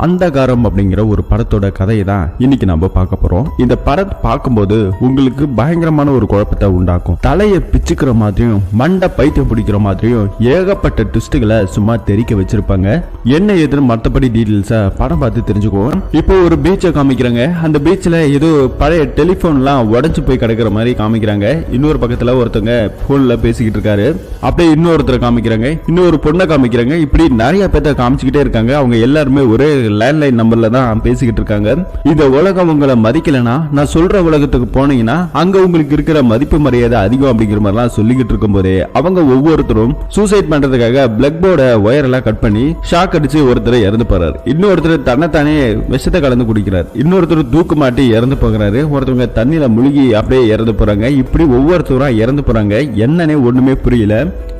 அந்தகாரம் அப்படிங்கிற ஒரு படத்தோட கதையை தான் இன்னைக்கு நம்ம பார்க்க போறோம். இந்த படத்தை பார்க்கும்போது உங்களுக்கு பயங்கரமான ஒரு குழப்பத்தை உண்டாக்கும். தலையை பிச்சுக்கிற மாதிரியும் மண்டை பைத்தியம் பிடிக்கிற மாதிரியும் ஏகப்பட்ட ட்விஸ்டுகளை சும்மா தெரிக்க வச்சிருப்பாங்க. என்ன எதுன்னு மற்றபடி டீடைல்ஸை படம் பார்த்து தெரிஞ்சுக்குவோம். இப்போ ஒரு பீச்சை காமிக்கிறாங்க. அந்த பீச்சில் ஏதோ பழைய டெலிஃபோன்லாம் உடஞ்சு போய் கிடக்கிற மாதிரி காமிக்கிறாங்க. இன்னொரு பக்கத்தில் ஒருத்தவங்க போன்ல பேசிக்கிட்டு இருக்காரு. அப்படியே இன்னொருத்தரை காமிக்கிறாங்க. இன்னொரு பொண்ணை காமிக்கிறாங்க. இப்படி நிறைய பேர்த்த காமிச்சுக்கிட்டே இருக்காங்க. அவங்க எல்லாருமே ஒரே லேண்ட்லைன் நம்பர்ல தான் பேசிக்கிட்டு இருக்காங்க. இந்த உலகம் உங்களை மதிக்கலனா நான் சொல்ற உலகத்துக்கு போனீங்கன்னா அங்க உங்களுக்கு இருக்கிற மதிப்பு மரியாதை அதிகம் அப்படிங்கிற மாதிரிலாம் சொல்லிக்கிட்டு இருக்கும் போதே அவங்க ஒவ்வொருத்தரும் சூசைட் பண்றதுக்காக பிளக் போர்டை ஒயரெல்லாம் கட் பண்ணி ஷாக் அடிச்சு ஒருத்தர் இறந்து போறாரு. இன்னொருத்தர் தன்னைத்தானே விஷத்தை கலந்து குடிக்கிறார். இன்னொருத்தர் தூக்கு மாட்டி இறந்து போகிறாரு. ஒருத்தவங்க தண்ணியில முழுகி அப்படியே இறந்து போறாங்க. இப்படி ஒவ்வொருத்தரும் இறந்து போறாங்க. என்னன்னே ஒண்ணுமே புரியல.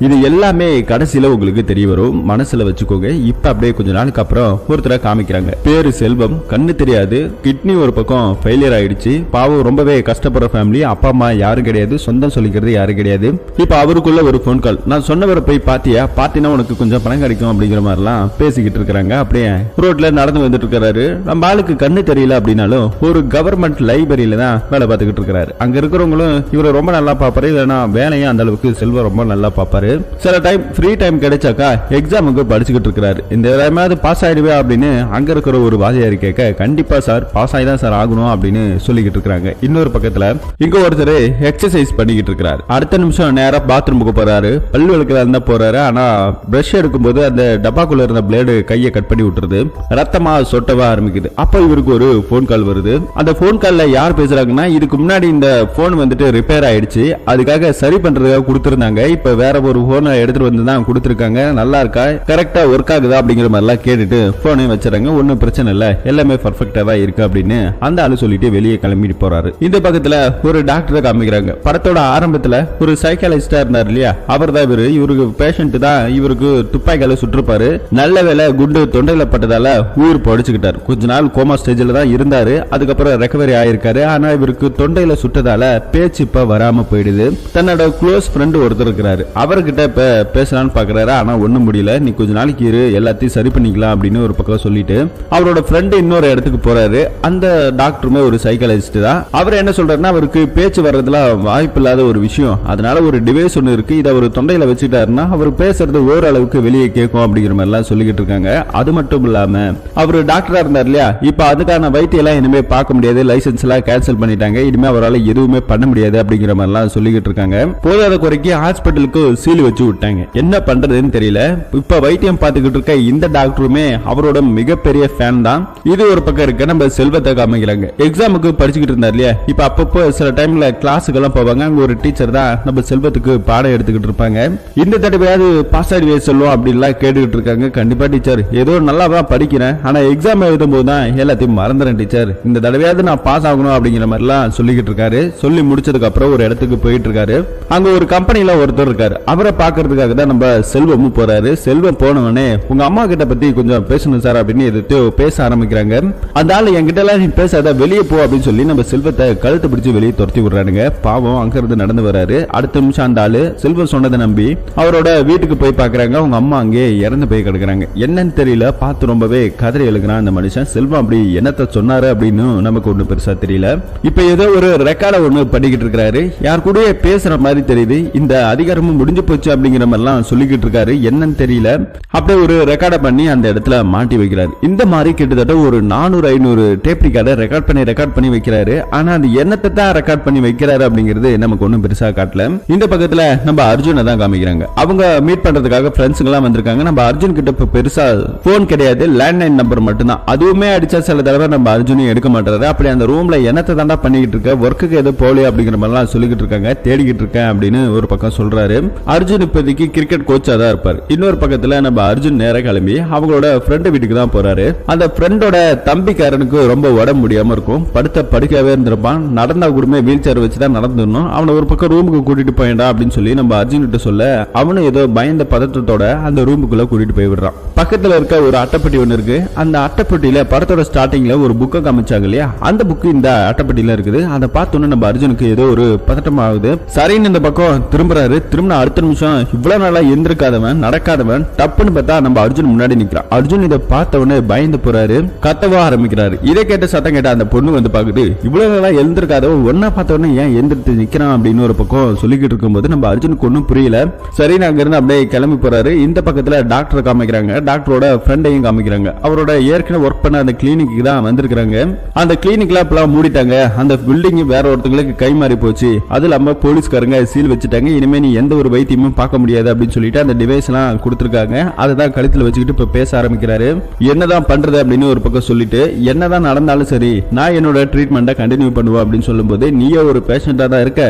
இது எல்லாமே கடைசியில உங்களுக்கு தெரிய வரும். மனசுல வச்சுக்கோங்க. இப்ப அப்படியே கொஞ்ச நாளுக்கு அப்புறம் ஒருத்தரை காமிக்கிறாங்க. பேரு செல்வம். கண்ணு தெரியாது. கிட்னி ஒரு பக்கம் ஃபெயிலியர் ஆயிடுச்சு. பாவம் ரொம்பவே கஷ்டப்படுற ஃபேமிலி. அப்பா அம்மா யாரும் கிடையாது. சொந்தம் சொல்லிக்கிறது யாரும் கிடையாது. இப்ப அவருக்குள்ள ஒரு போன் கால். நான் சொன்னவரை போய் பாத்தியா, பாத்தீங்கன்னா உனக்கு கொஞ்சம் பணம் கிடைக்கும் அப்படிங்கிற மாதிரிலாம் பேசிக்கிட்டு இருக்காங்க. அப்படியே ரோட்ல நடந்து வந்துட்டு இருக்காரு. நம்ம ஆளுக்கு கண்ணு தெரியல அப்படின்னாலும் ஒரு கவர்மெண்ட் லைப்ரரியில தான் வேலை பார்த்துக்கிட்டு இருக்காரு. அங்க இருக்கிறவங்களும் இவரை ரொம்ப நல்லா பாப்பாரு. இல்லைன்னா வேலையும் அந்த அளவுக்கு செல்வம் ரொம்ப நல்லா பாப்பாரு. சில டைம் ஃப்ரீ டைம் கிடைச்சாக்கா எக்ஸாமுக்கு படிச்சுக்கிட்டு இருக்காரு. இந்த டைமாவது பாஸ் ஆயிடுவே அப்படின்னு அங்க இருக்கிற ஒரு வாதியாரி கேட்க, கண்டிப்பா சார் பாஸ் ஆகி தான் சார் ஆகணும் அப்படின்னு சொல்லிக்கிட்டு இருக்காங்க. இன்னொரு பக்கத்துல இங்க ஒருத்தர் எக்ஸசைஸ் பண்ணிக்கிட்டு இருக்காரு. அடுத்த நிமிஷம் நேரா பாத்ரூமுக்கு போறாரு. பல்லு விளக்குல போறாரு. ஆனா பிரஷ் எடுக்கும்போது அந்த டப்பாக்குள்ள இருந்த பிளேடு கையை கட் பண்ணி விட்டுருது. ரத்தமா சொட்டவா ஆரம்பிக்குது. அப்ப இவருக்கு ஒரு போன் கால் வருது. அந்த போன் கால்ல யார் பேசுறாங்கன்னா, இதுக்கு முன்னாடி இந்த போன் வந்துட்டு ரிப்பேர் ஆயிடுச்சு, அதுக்காக சரி பண்றதுக்காக கொடுத்திருந்தாங்க. இப்ப வேற ஒரு போனை எடுத்துட்டு வந்து தான் கொடுத்திருக்காங்க. நல்லா இருக்கா, கரெக்டா ஒர்க் ஆகுதா அப்படிங்கிற மாதிரி எல்லாம் கேட்டுட்டு போனை வச்சுறாங்க. ஒன்னும் பிரச்சனை இல்ல, எல்லாமே பர்ஃபெக்டா தான் இருக்கு அப்படின்னு அந்த ஆளு சொல்லிட்டு வெளியே கிளம்பிட்டு போறாரு. இந்த பக்கத்துல ஒரு டாக்டரை காமிக்கிறாங்க. படத்தோட ஆரம்பத்துல ஒரு சைக்காலஜிஸ்டா இருந்தார் இல்லையா, அவர் தான் இவரு. இவருக்கு பேஷண்ட் தான். இவருக்கு துப்பாக்கியால சுற்றுப்பாரு. நல்ல வேலை குண்டு தொண்டையில பட்டதால உயிர் பொழைச்சுக்கிட்டாரு. கொஞ்ச நாள் கோமா ஸ்டேஜ்ல தான் இருந்தாரு. அதுக்கப்புறம் ரெக்கவரி ஆயிருக்காரு. ஆனா இவருக்கு தொண்டையில சுட்டதால பேச்சு இப்ப வராம போயிடுது. தன்னோட க்ளோஸ் ஃப்ரெண்ட் ஒருத்தர் இருக்கிறாரு. அவர்கிட்ட இப்ப பேசலான்னு பாக்குறாரு. ஆனா ஒண்ணும் முடியல. நீ கொஞ்ச நாளைக்கு இரு, எல்லாத்தையும் சரி பண்ணிக்கலாம் அப்படின்னு ஒரு பக்கம் சொல்லிட்டு அவரோட ஃப்ரெண்ட் இன்னொரு இடத்துக்கு போறாரு. அந்த டாக்டருமே ஒரு சைக்காலஜிஸ்ட் தான். அவர் என்ன சொல்றாருன்னா, அவருக்கு பேச்சு வர்றதுல வாய்ப்பு இல்லாத ஒரு விஷயம், அதனால ஒரு டிவைஸ் ஒன்னு இருக்கு, இதை அவர் தொண்டையில வச்சுட்டாருன்னா அவர் பேசுறது ஓரளவுக்கு வெளியே கேட்கும் அப்படிங்கிற மாதிரி எல்லாம் சொல்லிக்கிட்டு இருக்காங்க. அது மட்டும் இல்லாம அவர் டாக்டரா இருந்தார் இல்லையா, இப்ப அதுக்கான வைத்தியம் எல்லாம் இனிமே பார்க்க முடியாது, லைசன்ஸ் எல்லாம் கேன்சல் பண்ணிட்டாங்க, இனிமே அவரால் எதுவுமே பண்ண முடியாது அப்படிங்கிற மாதிரி எல்லாம் சொல்லிக்கிட்டு இருக்காங்க. போதாத குறைக்கு ஹாஸ்பிட்டலுக்கு சீல் வச்சு விட்டாங்க. என்ன பண்றதுன்னு தெரியல. இப்ப வைத்தியம் பார்த்துக்கிட்டு இருக்க இந்த டாக்டருமே அவரோட மிகப்பெரிய ஃபேன் தான். இது ஒரு பக்கம் இருக்க. நம்ம செல்வத்தை காமிக்கிறாங்க. எக்ஸாமுக்கு படிச்சுக்கிட்டு இருந்தார் இல்லையா, இப்ப அப்பப்போ சில டைம்ல கிளாஸுக்கு எல்லாம் போவாங்க. அங்க ஒரு டீச்சர் தான் நம்ம செல்வத்துக்கு பாடம் எடுத்துக்கிட்டு இருப்பாங்க. இந்த தடவையாவது பாஸ் ஆயிடுவே செல்வம் அப்படின்லாம் கேட்டுக்கிட்டு இருக்காங்க. கண்டிப்பா டீச்சர், ஏதோ நல்லா தான் படிக்கிறேன், ஆனா எக்ஸாம் எழுதும் போது தான் எல்லாத்தையும் மறந்துறேன் டீச்சர், இந்த தடவையாவது நான் பாஸ் ஆகணும் அப்படிங்கிற மாதிரி எல்லாம் சொல்லிக்கிட்டு இருக்காரு. சொல்லி முடிச்சதுக்கு அப்புறம் ஒரு இடத்துக்கு போயிட்டு இருக்காரு. அங்க ஒரு கம்பெனில ஒருத்தர் இருக்காரு. அவரை பாக்குறதுக்காக தான் நம்ம செல்வமும் போறாரு. செல்வம் போனவனே, உங்க அம்மா கிட்ட பத்தி கொஞ்சம் பேசணும் சார் அப்படின்னு எதிர்த்து பேச ஆரம்பிக்கிறாங்க. அந்த ஆளு என்கிட்ட எல்லாம் நீ பேசாத, வெளியே போ அப்படின்னு சொல்லி நம்ம செல்வத்தை கழுத்து பிடிச்சு வெளியே துரத்தி விடுறானுங்க. பாவம் அங்க இருந்து நடந்து வராரு. அடுத்த நிமிஷம் அந்த ஆளு செல்வம் சொன்னதை நம்பி அவரோட வீட்டுக்கு போய் பாக்குறாங்க. அவங்க அம்மா அங்கே இறந்து போய் கிடக்குறாங்க. என்னன்னு தெரியல, பார்த்து ரொம்பவே கதறி எழுகிறான் அந்த மனுஷன். செல்வம் அப்படி என்னத்த சொன்னாரு அப்படின்னு நமக்கு ஒண்ணு பெருசா தெரியல. இப்ப ஏதோ ஒரு ரெக்கார்ட ஒண்ணு பண்ணிக்கிட்டு இருக்காரு. யார் கூட பேசுற மாதிரி தெரியுது. இந்த அதிகாரமும் முடிஞ்சு போச்சு அப்படிங்கிற மாதிரி எல்லாம் சொல்லிக்கிட்டு இருக்காரு. என்னன்னு தெரியல. அப்படியே ஒரு ரெக்கார்ட பண்ணி அந்த இடத்துல மாட்டி வைக்கிறாரு. இந்த மாதிரி கிட்டத்தட்ட ஒரு 400-500 டேப் ரெக்கார்டை ரெக்கார்ட் பண்ணி வைக்கிறாரு. ஆனா அது என்னத்தை தான் ரெக்கார்ட் பண்ணி வைக்கிறாரு அப்படிங்கிறது நமக்கு ஒன்றும் பெருசா காட்டல. இந்த பக்கத்துல நம்ம அர்ஜுனை தான் காமிக்கிறாங்க. அவங்க மீட் பண்றதுக்காக ஃப்ரெண்ட்ஸுங்க எல்லாம் வந்திருக்காங்க. நம்ம அர்ஜுன் கிட்ட இப்ப பெருசா போன் கிடையாது, லேண்ட்லைன் நம்பர் மட்டும்தான். அதுவுமே அடிச்சா சில தடவை நம்ம அர்ஜுனையும் எடுக்க மாட்டாரு. அப்படி அந்த ரூம்ல என்னத்தை தாண்டா பண்ணிக்கிட்டு இருக்க, ஒர்க்குக்கு எதுவும் போகலையா அப்படிங்கிற மாதிரி எல்லாம் சொல்லிக்கிட்டு இருக்காங்க. தேடிக்கிட்டு இருக்கேன் அப்படின்னு ஒரு பக்கம் சொல்றாரு. அர்ஜுன் இப்போதைக்கு கிரிக்கெட் கோச்சா தான் இருப்பாரு. இன்னொரு பக்கத்துல நம்ம அர்ஜுன் நேர கிளம்பி அவங்களோட ஃப்ரெண்ட் வீட்டுக்கு தான் போறாரு. அந்த ஃப்ரெண்டோட தம்பிக்காரனுக்கு ரொம்ப உடம்பு முடியாம இருக்கும். படுத்த படுக்கையாவே இருந்திருப்பான். நடந்தா கூடமே வீல் சேர் வச்சுதான் நடந்துடணும். அவனை ஒரு பக்கம் ரூமுக்கு கூட்டிட்டு போயிடா அப்படின்னு சொல்லி நம்ம அர்ஜுன் கிட்ட சொல்ல, அவனும் ஏதோ பயந்த பதற்றத்தோட அந்த ரூமுக்குள்ள கூட்டிட்டு போய் விடுறான். பக்கத்துல இருக்க ஒரு அட்டைப்பட்டி ஒண்ணு இருக்கு. அந்த அட்டைப்பட்டியில படத்தோட ஸ்டார்டிங்ல ஒரு புக்கை காமிச்சாங்க இல்லையா, அந்த புக்கு இந்த அட்டைப்பட்டியில இருக்குது. அதை பார்த்தோன்னு நம்ம அர்ஜுனுக்கு ஏதோ ஒரு பதட்டம் ஆகுது. சரின்னு இந்த பக்கம் திரும்புறாரு. திரும்பின அடுத்த நிமிஷம் இவ்வளவு நாளா எந்திருக்காதவன் நடக்காதவன் டப்புன்னு பார்த்தா நம்ம அர்ஜுன் முன்னாடி நிக்கிறான். அர்ஜுன் இதை பார்த்தவொடனே உடனே பயந்து போறாரு, கத்தவா ஆரம்பிக்கிறாரு. இதை கேட்ட சத்தம் கேட்ட அந்த பொண்ணு வந்து பாக்குது, இவ்வளவு நாளா எழுந்திருக்காத ஒன்னா பார்த்த உடனே ஏன் எழுந்திருத்து நிக்கிறான் அப்படின்னு ஒரு பக்கம் சொல்லிக்கிட்டு இருக்கும்போது நம்ம அர்ஜுனுக்கு ஒன்னும் புரியல. சரி, அங்க இருந்து அப்படியே கிளம்பி போறாரு. இந்த பக்கத்துல டாக்டர் காமிக்கிறாங்க, டாக்டரோட ஃப்ரெண்டையும் காமிக்கிறாங்க. அவரோட ஏற்கனவே ஒர்க் பண்ண அந்த கிளினிக்கு தான் வந்திருக்காங்க. அந்த கிளினிக்ல அப்பெல்லாம் மூடிட்டாங்க, அந்த பில்டிங் வேற ஒருத்தங்களுக்கு கை மாறி போச்சு, அது இல்லாம போலீஸ்காரங்க சீல் வச்சுட்டாங்க, இனிமே நீ எந்த ஒரு வைத்தியமும் பார்க்க முடியாது அப்படின்னு சொல்லிட்டு அந்த டிவைஸ் எல்லாம் கொடுத்திருக்காங்க. அதுதான் கழுத்துல வச்சுக்கிட்டு இப்ப பேச ஆரம்பிக்கிறாரு. என்னதான் பண்றது அப்படின்னு ஒரு பக்கம் சொல்லிட்டு, என்னதான் நடந்தாலும் சரி நான் என்னோட ட்ரீட்மெண்ட்டை கண்டினியூ பண்ணுவேன் அப்படின்னு சொல்லும்போது, நீயே ஒரு பேஷண்டா தான் இருக்க,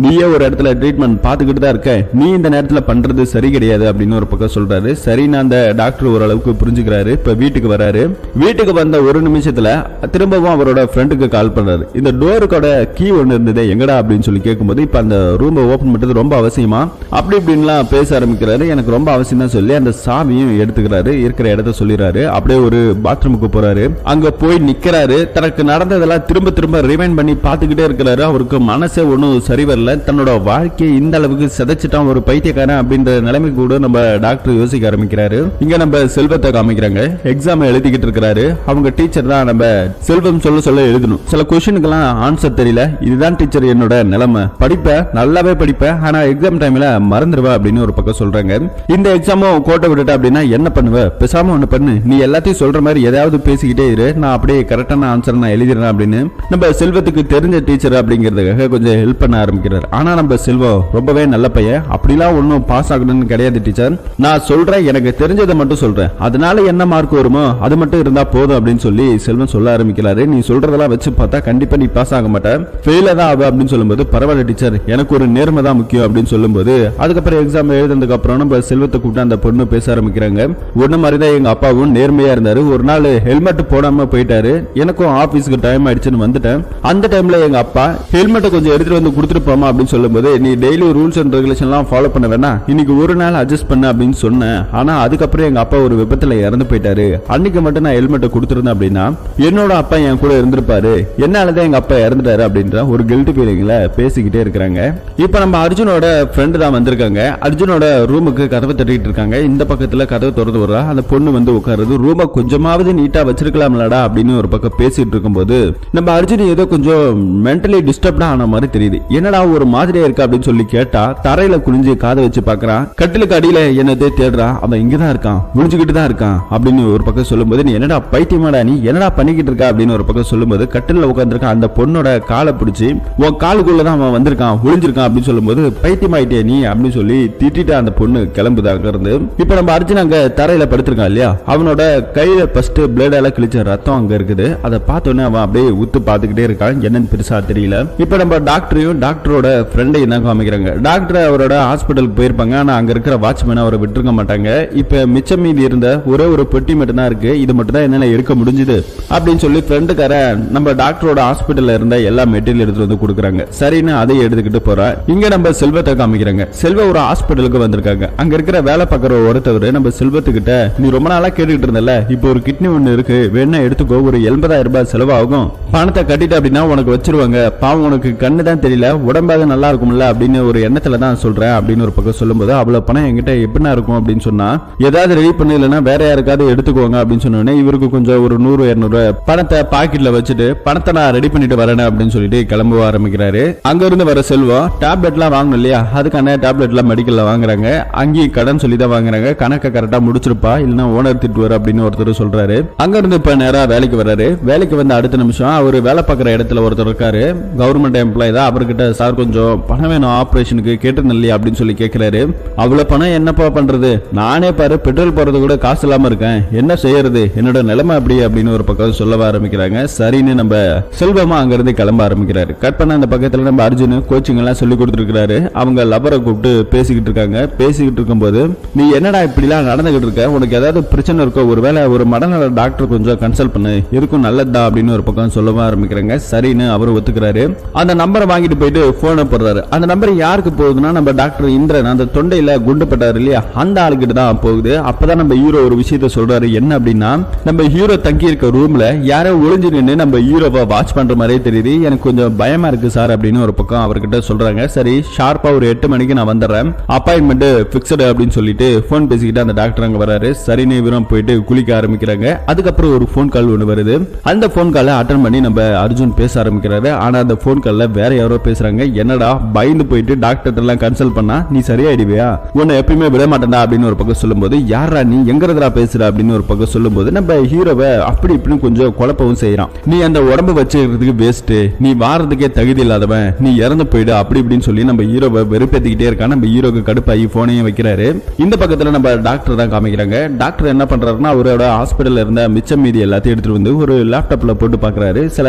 நீயே ஒரு இடத்துல ட்ரீட்மெண்ட் பார்த்துக்கிட்டு தான் இருக்க, நீ இந்த நேரத்துல பண்றது சரி கிடையாது அப்படின்னு ஒரு பக்கம் சொல்றாரு. சரி, நான் அந்த டாக்டர் ஓரளவுக்கு புரிஞ்சுக்கிறாரு. இப்ப வீட்டுக்கு வராரு. வீட்டுக்கு வந்த ஒரு நிமிஷத்துல திரும்பவும் அவரோட ஃப்ரெண்டுக்கு கால் பண்றாரு. இந்த டோருக்கோட கீ ஒன்னு இருந்தது எங்கடா அப்படின்னு சொல்லி கேட்கும்போது, இப்ப அந்த ரூமை ஓபன் பண்றது ரொம்ப அவசியமா அப்படி இப்படின்லாம் பேச ஆரம்பிக்கிறாரு. எனக்கு ரொம்ப அவசியம் தான் சொல்லி அந்த சாவியும் எடுத்துக்கிறாரு, இருக்கிற இடத்த சொல்லிடுறாரு. அப்படியே ஒரு பாத்ரூமுக்கு போறாரு. அங்க போய் நிக்கிறாரு. தனக்கு நடந்ததெல்லாம் திரும்ப திரும்ப ரிமைண்ட் பண்ணி பார்த்துக்கிட்டே இருக்கிறாரு. அவருக்கு மனசே ஒன்றும் சரி வரல. தன்னோட வாழ்க்கையை இந்த அளவுக்கு சிதைச்சிட்டான் ஒரு பைத்தியக்காரன் அப்படின்ற நிலைமை கூட நம்ம டாக்டர் யோசிக்க ஆரம்பிக்கிறாரு. இங்க நம்ம செல்வத்தை காமிக்கிறாங்க. எக்ஸாம் எழுதிக்கிட்டு இருக்கிறாரு. அவங்க டீச்சர் தான் நம்ம செல்வம் சொல்ல எழுதணும். சில கொஸ்டினுக்கு எல்லாம் ஆன்சர் தெரியல. இதுதான் டீச்சர் என்னோட நிலைமை, படிப்பேன் நல்லாவே படிப்பேன், ஆனா எக்ஸாம் டைம்ல மறந்துடுவா அப்படின்னு ஒரு பக்கம் சொல்றாங்க. இந்த எக்ஸாமும் கோட்டை விட்டுட்ட அப்படின்னா என்ன பண்ணுவ, பேசாம ஒண்ணு பண்ணு, நீ எல்லாத்தையும் சொல்ற மாதிரி ஏதாவது பேசிக்கிட்டே இரு, நான் அப்படியே கரெக்டான ஆன்சர் நான் எழுதிடுறேன் அப்படின்னு நம்ம செல்வத்துக்கு தெரிஞ்ச டீச்சர் அப்படிங்கிறதுக்காக கொஞ்சம் ஹெல்ப் பண்ண ஆரம்பிக்கிறார். ஆனா நம்ம செல்வம் ரொம்பவே நல்ல பையன், அப்படிலாம் ஒன்னும் பாஸ் ஆகணும்னு கிடையாது டீச்சர், நான் சொல்றேன் எனக்கு தெரிஞ்சதை மட்டும் சொல்றேன், அதனால என்ன மார்க் வருமோ அது மட்டும் இருந்தா போதும் அப்படின்னு சொல்லி செல்வம் சொல்ல ஆரம்பிக்கிறாரு. நீ சொல்றதெல்லாம் வச்சு பார்த்தா கண்டிப்பா நீ பாஸ் ஆக மாட்டேன், ஃபெயில தான் ஆகும் அப்படின்னு சொல்லும்போது, பரவாயில்ல டீச்சர் எனக்கு ஒரு நேர்மை தான் முக்கியம் அப்படின்னு சொல்லும்போது, அதுக்கப்புறம் எக்ஸாம் எழுதுனதுக்கு அப்புறம் நம்ம செல்வத்தை கூப்பிட்டு அந்த பொண்ணு பேச ஆரம்பிக்கிறாங்க. ஒண்ணு மாதிரிதான் எங்க அப்பாவும் நேர்மையா இருந்தாரு. ஒரு நாள் ஹெல்மெட் போடாம போயிட்டாரு, எனக்கும் ஆபீஸ்க்கு டைம் ஆயிடுச்சுன்னு வந்துட்டேன். அந்த டைம்ல எங்க அப்பா ஹெல்மெட்டை கொஞ்சம் எடுத்துட்டு வந்து கொடுத்துட்டு போமா அப்படின்னு சொல்லும்போது, நீ டெய்லி ரூல்ஸ் அண்ட் ரெகுலேஷன் எல்லாம் ஃபாலோ பண்ண வேணாம், இன்னைக்கு ஒரு நாள் அட்ஜஸ்ட் பண்ண அப்படின்னு சொன்னேன். ஆனா அதுக்கப்புறம் எங்க அப்பா ஒரு விபத்துல இறந்து போயிட்டாரு, அன்னைக்கு மட்டும் நான் ஹெல்மெட்டை கொடுத்துருந்தேன் அப்படின்னா என்னோட அப்பா என் கூட இருந்திருப்பாரு, என்னாலதான் எங்க அப்பா இறந்துட்டாரு அப்படின்ற ஒரு கில்ட் ஃபீலிங்ல பேசிக்கிட்டே இருக்கிறாங்க. இப்ப நம்ம அர்ஜுனோட ஃப்ரெண்டு தான் வந்திருக்காங்க. அர்ஜுனோட ரூமுக்கு கதவை தட்டிட்டு இருக்காங்க. இந்த பக்கத்துல கதவை திறந்து வர்றா. அந்த பொண்ணு வந்து உட்காருது. ரூமை கொஞ்சமாவது நீட்டா வச்சிருக்கலாம்லடா அப்படின்னு ஒரு பக்கம் பேசிட்டு இருக்கும்போது, நம்ம அர்ஜுன் ஏதோ கொஞ்சம் மென்டலி டிஸ்டர்ப்டா ஆன மாதிரி தெரியுது. என்னடா ஒரு மாதிரியா இருக்கு அப்படின்னு சொல்லி கேட்டா, தரையில குனிஞ்சு காதை வச்சு பாக்குறான். கட்டிலுக்கு அடியில என்னதே தேடுறா. அவன் இங்கதான் இருக்கான், முடிஞ்சுக்கிட்டு தான் இருக்கான் அப்படின்னு ஒரு பக்கம் சொல்லும்போது, நீ என்னடா பைத்தியமாடா, நீ என்னடா பண்ணிக்கிட்டு இருக்கா அப்படின்னு ஒரு பக்கம் சொல்லும்போது, கட்டில உட்காந்துருக்கான். அந்த பொண்ணோட காலை பிடிச்சி உன் காலுக்குள்ளதான் அவன் வந்திருக்கான், ஒளிஞ்சிருக்கான் அப்படின்னு சொல்லும்போது, பைத்தியமாயிட்டே நீ அப்படின்னு சொல்லி திட்டிட்டு அந்த பொண்ணு கிளம்புதாக இருந்து. இப்ப நம்ம அர்ஜுன் அங்க தரையில படுத்திருக்கான் இல்லையா, அவனோட கையில ஃபர்ஸ்ட் பிளேடால கிழிச்ச ரத்தம் அங்க இருக்குது. அதை பார்த்தோன்னே அவன் அப்படியே உத்து பார்த்துக்கிட்டே இருக்கான், என்னன்னு பெருசா தெரியல. இப்ப நம்ம டாக்டரையும் டாக்டரோட ஃப்ரெண்டையும் தான் காமிக்கிறாங்க. டாக்டர் அவரோட ஹாஸ்பிட்டலுக்கு போயிருப்பாங்க, ஆனா அங்க இருக்கிற வாட்ச்மேன் அவரை விட்டுருக்க மாட்டாங்க. இப்ப மிச்சம் மீதி இருந்த ஒரே ஒரு பெட்டி மட்டும் தான் இருக்கு, இது மட்டும் தான் என்னால இருக்க முடிஞ்சது அப்படின்னு சொல்லி ஃப்ரெண்டுக்கார நம்ம டாக்டரோட ஹாஸ்பிட்டல்ல இருந்த எல்லா மெட்டீரியல் எடுத்துட்டு வந்து கொடுக்குறாங்க. சரின்னு அதை எடுத்துக்கிட்டு போறா. இங்க நம்ம செல்வத்தை காமிக்கிறாங்க. செல்வ ஒரு ஹாஸ்பிட்டலுக்கு வந்திருக்காங்க. அங்க இருக்கிற வேலை பார்க்குற ஒருத்தவர் நம்ம செல்வத்துக்கிட்ட, நீ ரொம்ப நாளா கேட்டுக்கிட்டு இருந்தல, இப்போ ஒரு கிட்னி ஒண்ணு இருக்கு, வேணா எடுத்துக்கோ, ஒரு 80,000 ரூபாய் செலவாகும், பணத்தை கட்டிட்டு அப்படின்னா உனக்கு வச்சிருவாங்க, பாவம் உனக்கு கண்ணு தான் தெரியல, உடம்பாக நல்லா இருக்கும்ல அப்படின்னு ஒரு எண்ணத்துல தான் சொல்றேன் அப்படின்னு ஒரு பக்கம் சொல்லும்போது, அவ்வளவு பணம் என்கிட்ட எப்படின்னா இருக்கும் அப்படின்னு சொன்னா, ஏதாவது ரெடி பண்ண இல்லைன்னா வேற யாருக்காவது எடுத்துக்கோங்க அப்படின்னு சொன்னோடனே இவருக்கு கொஞ்சம் ஒரு 100-200 பணத்தை பாக்கெட்ல வச்சுட்டு, பணத்தை நான் ரெடி பண்ணிட்டு வரேன் அப்படின்னு சொல்லிட்டு கிளம்ப ஆரம்பிக்கிறாரு. அங்க இருந்து வர செல்வம் டேப்லெட் எல்லாம் வாங்கணும் இல்லையா, அதுக்கான டேப்லெட் எல்லாம் மெடிக்கல்ல வாங்குறாங்க. அங்கேயும் கடன் சொல்லி தான் வாங்குறாங்க. கணக்கை கரெக்டா முடிச்சிருப்பா, இல்லைன்னா ஓனர் திட்டுவார் அப்படின்னு ஒருத்தர் சொல்றாரு. அங்க இருந்து இப்ப நேரா வேலைக்கு வர்றாரு. வேலைக்கு வந்த அடுத்த நிமிஷம் அவர் வேலை பார்க்குற இடத்துல ஒருத்தர் இருக்காரு, கவர்மெண்ட் எம்ப்ளாய் தான். அவர்கிட்ட, சார் கொஞ்சம் பணம் வேணும் ஆபரேஷனுக்கு, கேட்டிருந்தேன் இல்லையா அப்படின்னு சொல்லி கேட்கிறாரு. அவ்வளவு பணம் என்னப்பா பண்றது, நானே பாரு பெட்ரோல் போறது கூட காசு இல்லாம இருக்கேன், என்ன செய்யறது, என்னோட நிலைமை அப்படி அப்படின்னு ஒரு பக்கம் சொல்ல ஆரம்பிக்கிறாங்க. சரின்னு நம்ம செல்வமா அங்க இருந்து கிளம்ப ஆரம்பிக்கிறாரு. கட் பண்ண அந்த பக்கத்துல நம்ம அர்ஜுன் கோச்சிங் எல்லாம் சொல்லி கொடுத்துருக்காரு. அவங்க லவரை கூப்பிட்டு பேசிக்கிட்டு இருக்காங்க. பேசிக்கிட்டு இருக்கும்போது, நீ என்னடா இப்படி எல்லாம் நடந்துகிட்டு இருக்க, உனக்கு ஏதாவது பிரச்சனை இருக்கோ, ஒருவேளை ஒரு மனநல டாக்டர் கொஞ்சம் கன்சல்ட் பண்ணு, இருக்கும் நல்லதா அப்படின்னு ஒரு பக்கம் சொல்ல ஆரம்பிக்கிறாங்க. சரின்னு அவரு ஒத்துக்கிறாரு. அந்த நம்பரை வாங்கிட்டு போயிட்டு போனை போடுறாரு. அந்த நம்பர் யாருக்கு போகுதுன்னா, நம்ம டாக்டர் இந்திரன் அந்த தொண்டையில குண்டு பட்டாரு இல்லையா, அந்த ஆளுகிட்ட தான் போகுது. அப்பதான் நம்ம ஹீரோ ஒரு விஷயத்த சொல்றாரு. என்ன அப்படின்னா, நம்ம ஹீரோ தங்கி இருக்க ரூம்ல யாரோ ஒளிஞ்சு நின்று நம்ம ஹீரோவை வாட்ச் பண்ற மாதிரியே தெரியுது, எனக்கு கொஞ்சம் பயமா இருக்கு சார் அப்படின்னு ஒரு பக்கம் அவர்கிட்ட சொல்றாங்க. சரி, ஷார்ப்பா ஒரு 8 மணிக்கு நான் வந்துடுறேன், அப்பாயின்மெண்ட் பிக்ஸ்டு அப்படின்னு சொல்லிட்டு போன் பேசிக்கிட்டு அந்த டாக்டர் அங்க வராரு. சரின்னு இவரும் போயிட்டு குளிக்க பிடிக்க ஆரம்பிக்கிறாங்க. அதுக்கப்புறம் ஒரு போன் கால் ஒன்று வருது. அந்த போன் காலை அட்டன் பண்ணி நம்ம அர்ஜுன் பேச ஆரம்பிக்கிறாரு. ஆனா அந்த போன் கால்ல வேற யாரோ பேசுறாங்க. என்னடா பயந்து போயிட்டு டாக்டர் எல்லாம் கன்சல்ட் பண்ணா நீ சரியாயிடுவியா, உன்னை எப்பயுமே விட மாட்டேன்டா அப்படின்னு ஒரு பக்கம் சொல்லும்போது, யாரா நீ எங்கிறதா பேசுற அப்படின்னு ஒரு பக்கம் சொல்லும்போது, நம்ம ஹீரோவை அப்படி இப்படின்னு கொஞ்சம் குழப்பவும் செய்யறான். நீ அந்த உடம்பு வச்சுக்கிறதுக்கு வேஸ்ட், நீ வாரதுக்கே தகுதி இல்லாதவன், நீ இறந்து போயிடு அப்படி இப்படின்னு சொல்லி நம்ம ஹீரோவை வெறுப்பேத்திக்கிட்டே இருக்கான். நம்ம ஹீரோக்கு கடுப்பாகி போனையும் வைக்கிறாரு. இந்த பக்கத்துல நம்ம டாக்டர் தான் காமிக்கிறாங்க. டாக்டர் என்ன பண்றாருன்னா அவரோட ஹாஸ்பிட்டல்ல இருந்த மிச்சம் மீதி எல்லாத்தையும் எடுத்துட்டு வந்து ஒரு லேப்டாப்ல போட்டு பாக்குறாரு. சில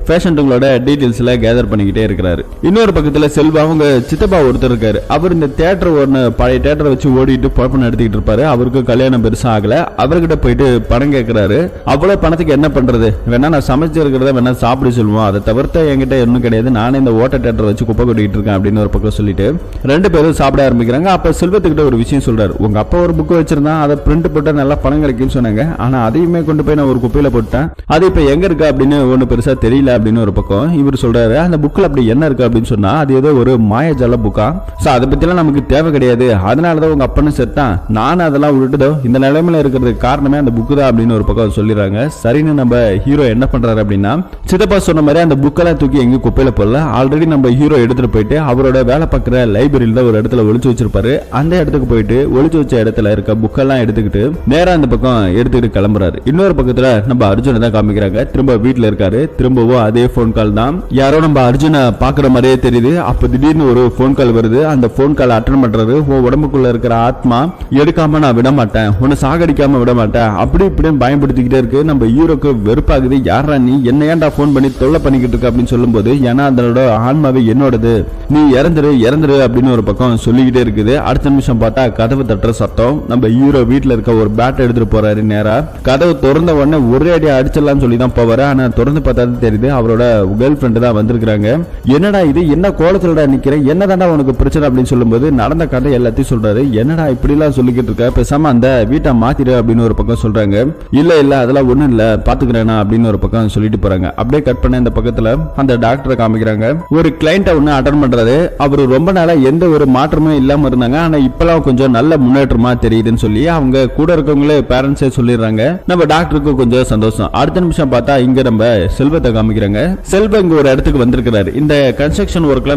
பேஷண்ட்டுங்களோட டீடைல்ஸ்ல கேதர் பண்ணிக்கிட்டே இருக்கிறாரு. இன்னொரு பக்கத்துல செல்வா அவங்க சித்தப்பா ஒருத்தர் இருக்காரு. அவர் இந்த தியேட்டர் ஒன்னு பழைய தியேட்டரை வச்சு ஓடிட்டு பழப்பம் நடத்திட்டு இருப்பாரு. அவருக்கு கல்யாணம் பெருசா ஆகல. அவர்கிட்ட போயிட்டு பணம் கேட்கிறாரு. அவ்வளவு பணத்துக்கு என்ன பண்றது, வேணா நான் சமைச்சிருக்கிறத வேணா சாப்பிட சொல்லுவோம், அதை தவிர்த்த என்கிட்ட ஒன்றும் கிடையாது, நானே இந்த ஓட்ட தியேட்டர் வச்சு குப்பை கொட்டிக்கிட்டு இருக்கேன் அப்படின்னு ஒரு பக்கம் சொல்லிட்டு ரெண்டு பேரும் சாப்பிட ஆரம்பிக்கிறாங்க. அப்ப செல்வத்துக்கிட்ட ஒரு விஷயம் சொல்றாரு. உங்க அப்பா ஒரு புக் வச்சிருந்தா அதை பிரிண்ட் போட்டா நல்லா பணம் கிடைக்கும்னு சொன்னாங்க. ஆனா அதையுமே கொண்டு போய் நான் ஒரு குப்பையில போட்டேன், அது இப்ப எங்க இருக்கு அப்படின்னு ஒண்ணு பெருசா தெரியல அப்படின்னு ஒரு பக்கம் இவர் சொல்றாரு. அந்த புக்ல அப்படி என்ன இருக்கு அப்படின்னு சொன்னா அது ஏதோ ஒரு மாயஜால புக்கா, சோ அதை பத்தி எல்லாம் நமக்கு தேவை கிடையாது, அதனாலதான் உங்க அப்பன்னு செத்தான், நான் அதெல்லாம் விட்டுட்டோம், இந்த நிலைமையில இருக்கிறதுக்கு காரணமே அந்த புக்கு தான் அப்படின்னு ஒரு பக்கம் சொல்லிடுறாங்க. சரின்னு நம்ம ஹீரோ என்ன பண்றாரு அப்படின்னா சித்தப்பா சொன்ன மாதிரி அந்த புக்கெல்லாம் தூக்கி எங்க குப்பையில போடல, ஆல்ரெடி நம்ம ஹீரோ எடுத்துட்டு போயிட்டு அவரோட வேலை பார்க்குற லைப்ரரியில ஒரு இடத்துல ஒளிச்சு வச்சிருப்பாரு. அந்த இடத்துக்கு போயிட்டு ஒளிச்சு வச்ச இடத்துல இருக்க புக்கெல்லாம் எடுத்துக்கிட்டு நேரா அந்த பக்கம் எடுத்துக்கிட்டு கிளம்புறாரு. இன்னொரு பக்கத்துல நம்ம அர்ஜுனை தான் காமிக்கிறாங்க. திரும்ப வீட்டுல இருக்காரு. திரும்பவும் அதே போன் கால் தான். யாரோ நம்ம அர்ஜுனை பாக்குற மாதிரியே தெரியுது. அப்ப திடீர்னு ஒரு போன் கால் வருது. அந்த போன் கால் அட்டன் பண்றாரு. உன் உடம்புக்குள்ள இருக்கிற ஆத்மா எடுக்காம நான் விட மாட்டேன், உன்னை சாகடிக்காம விட மாட்டேன் அப்படி இப்படின்னு பயன்படுத்திக்கிட்டே இருக்கு. நம்ம ஹீரோக்கு வெறுப்பாகுது. யாரா நீ என்ன ஏன்டா போன் பண்ணி தொல்லை பண்ணிக்கிட்டு இருக்க அப்படின்னு சொல்லும்போது, ஏன்னா அதனோட ஆன்மாவே என்னோடது, நீ இறந்துரு இறந்துரு அப்படின்னு ஒரு பக்கம் சொல்லிக்கிட்டே இருக்குது. அடுத்த நிமிஷம் பார்த்தா கதவு தட்டுற சத்தம். நம்ம ஹீரோ வீட்டுல இருக்க ஒரு பேட் எடுத்துட்டு போறாரு. நேரா கதவு திறந்த உடனே ஒரே அடி அடிச்சிடலாம் சொல்லி தான் போவாரு. ஆனா திறந்து பார்த்தா தெரியுது அவரோட கேர்ள் ஃபிரெண்ட் தான் வந்திருக்காங்க. என்னடா இது, என்ன கோலத்துல நிக்கிறேன், என்னதாண்டா உனக்கு பிரச்சனை அப்படின்னு சொல்லும்போது நடந்த கதை எல்லாத்தையும் சொல்றாரு. என்னடா இப்படி எல்லாம் சொல்லிக்கிட்டு இருக்க, பேசாம அந்த வீட்டை மாத்திரு அப்படின்னு ஒரு பக்கம் சொல்றாங்க. இல்ல இல்ல அதெல்லாம் ஒண்ணும் இல்ல பாத்துக்கிறேனா அப்படின்னு ஒரு பக்கம் சொல்லிட்டு போறாங்க. அப்படியே கட் பண்ண இந்த பக்கத்துல அந்த டாக்டரை காமிக்கிறாங்க. ஒரு கிளைண்ட் ஒன்னு அட்டன் பண்றாரு. அவரு ரொம்ப நாளா எந்த ஒரு மாற்றமும் இல்லாம இருந்தாங்க. ஆனா இப்பெல்லாம் கொஞ்சம் நல்ல முன்னேற்றமா தெரியுதுன்னு சொல்லி அவங்க கூட இருக்கவங்களே பேரண்ட்ஸே சொல்லிடுறாங்க. நம்ம டாக்டருக்கு கொஞ்சம் சந்தோஷம். அடுத்த நிமிஷம் பார்த்தா இங்க நம்ம செல்வத்தை காமிக்கிறாங்க. செல்வம் இங்க ஒரு இடத்துக்கு வந்திருக்கிறாரு. இந்த கன்ஸ்ட்ரக்ஷன் ஒர்க்ல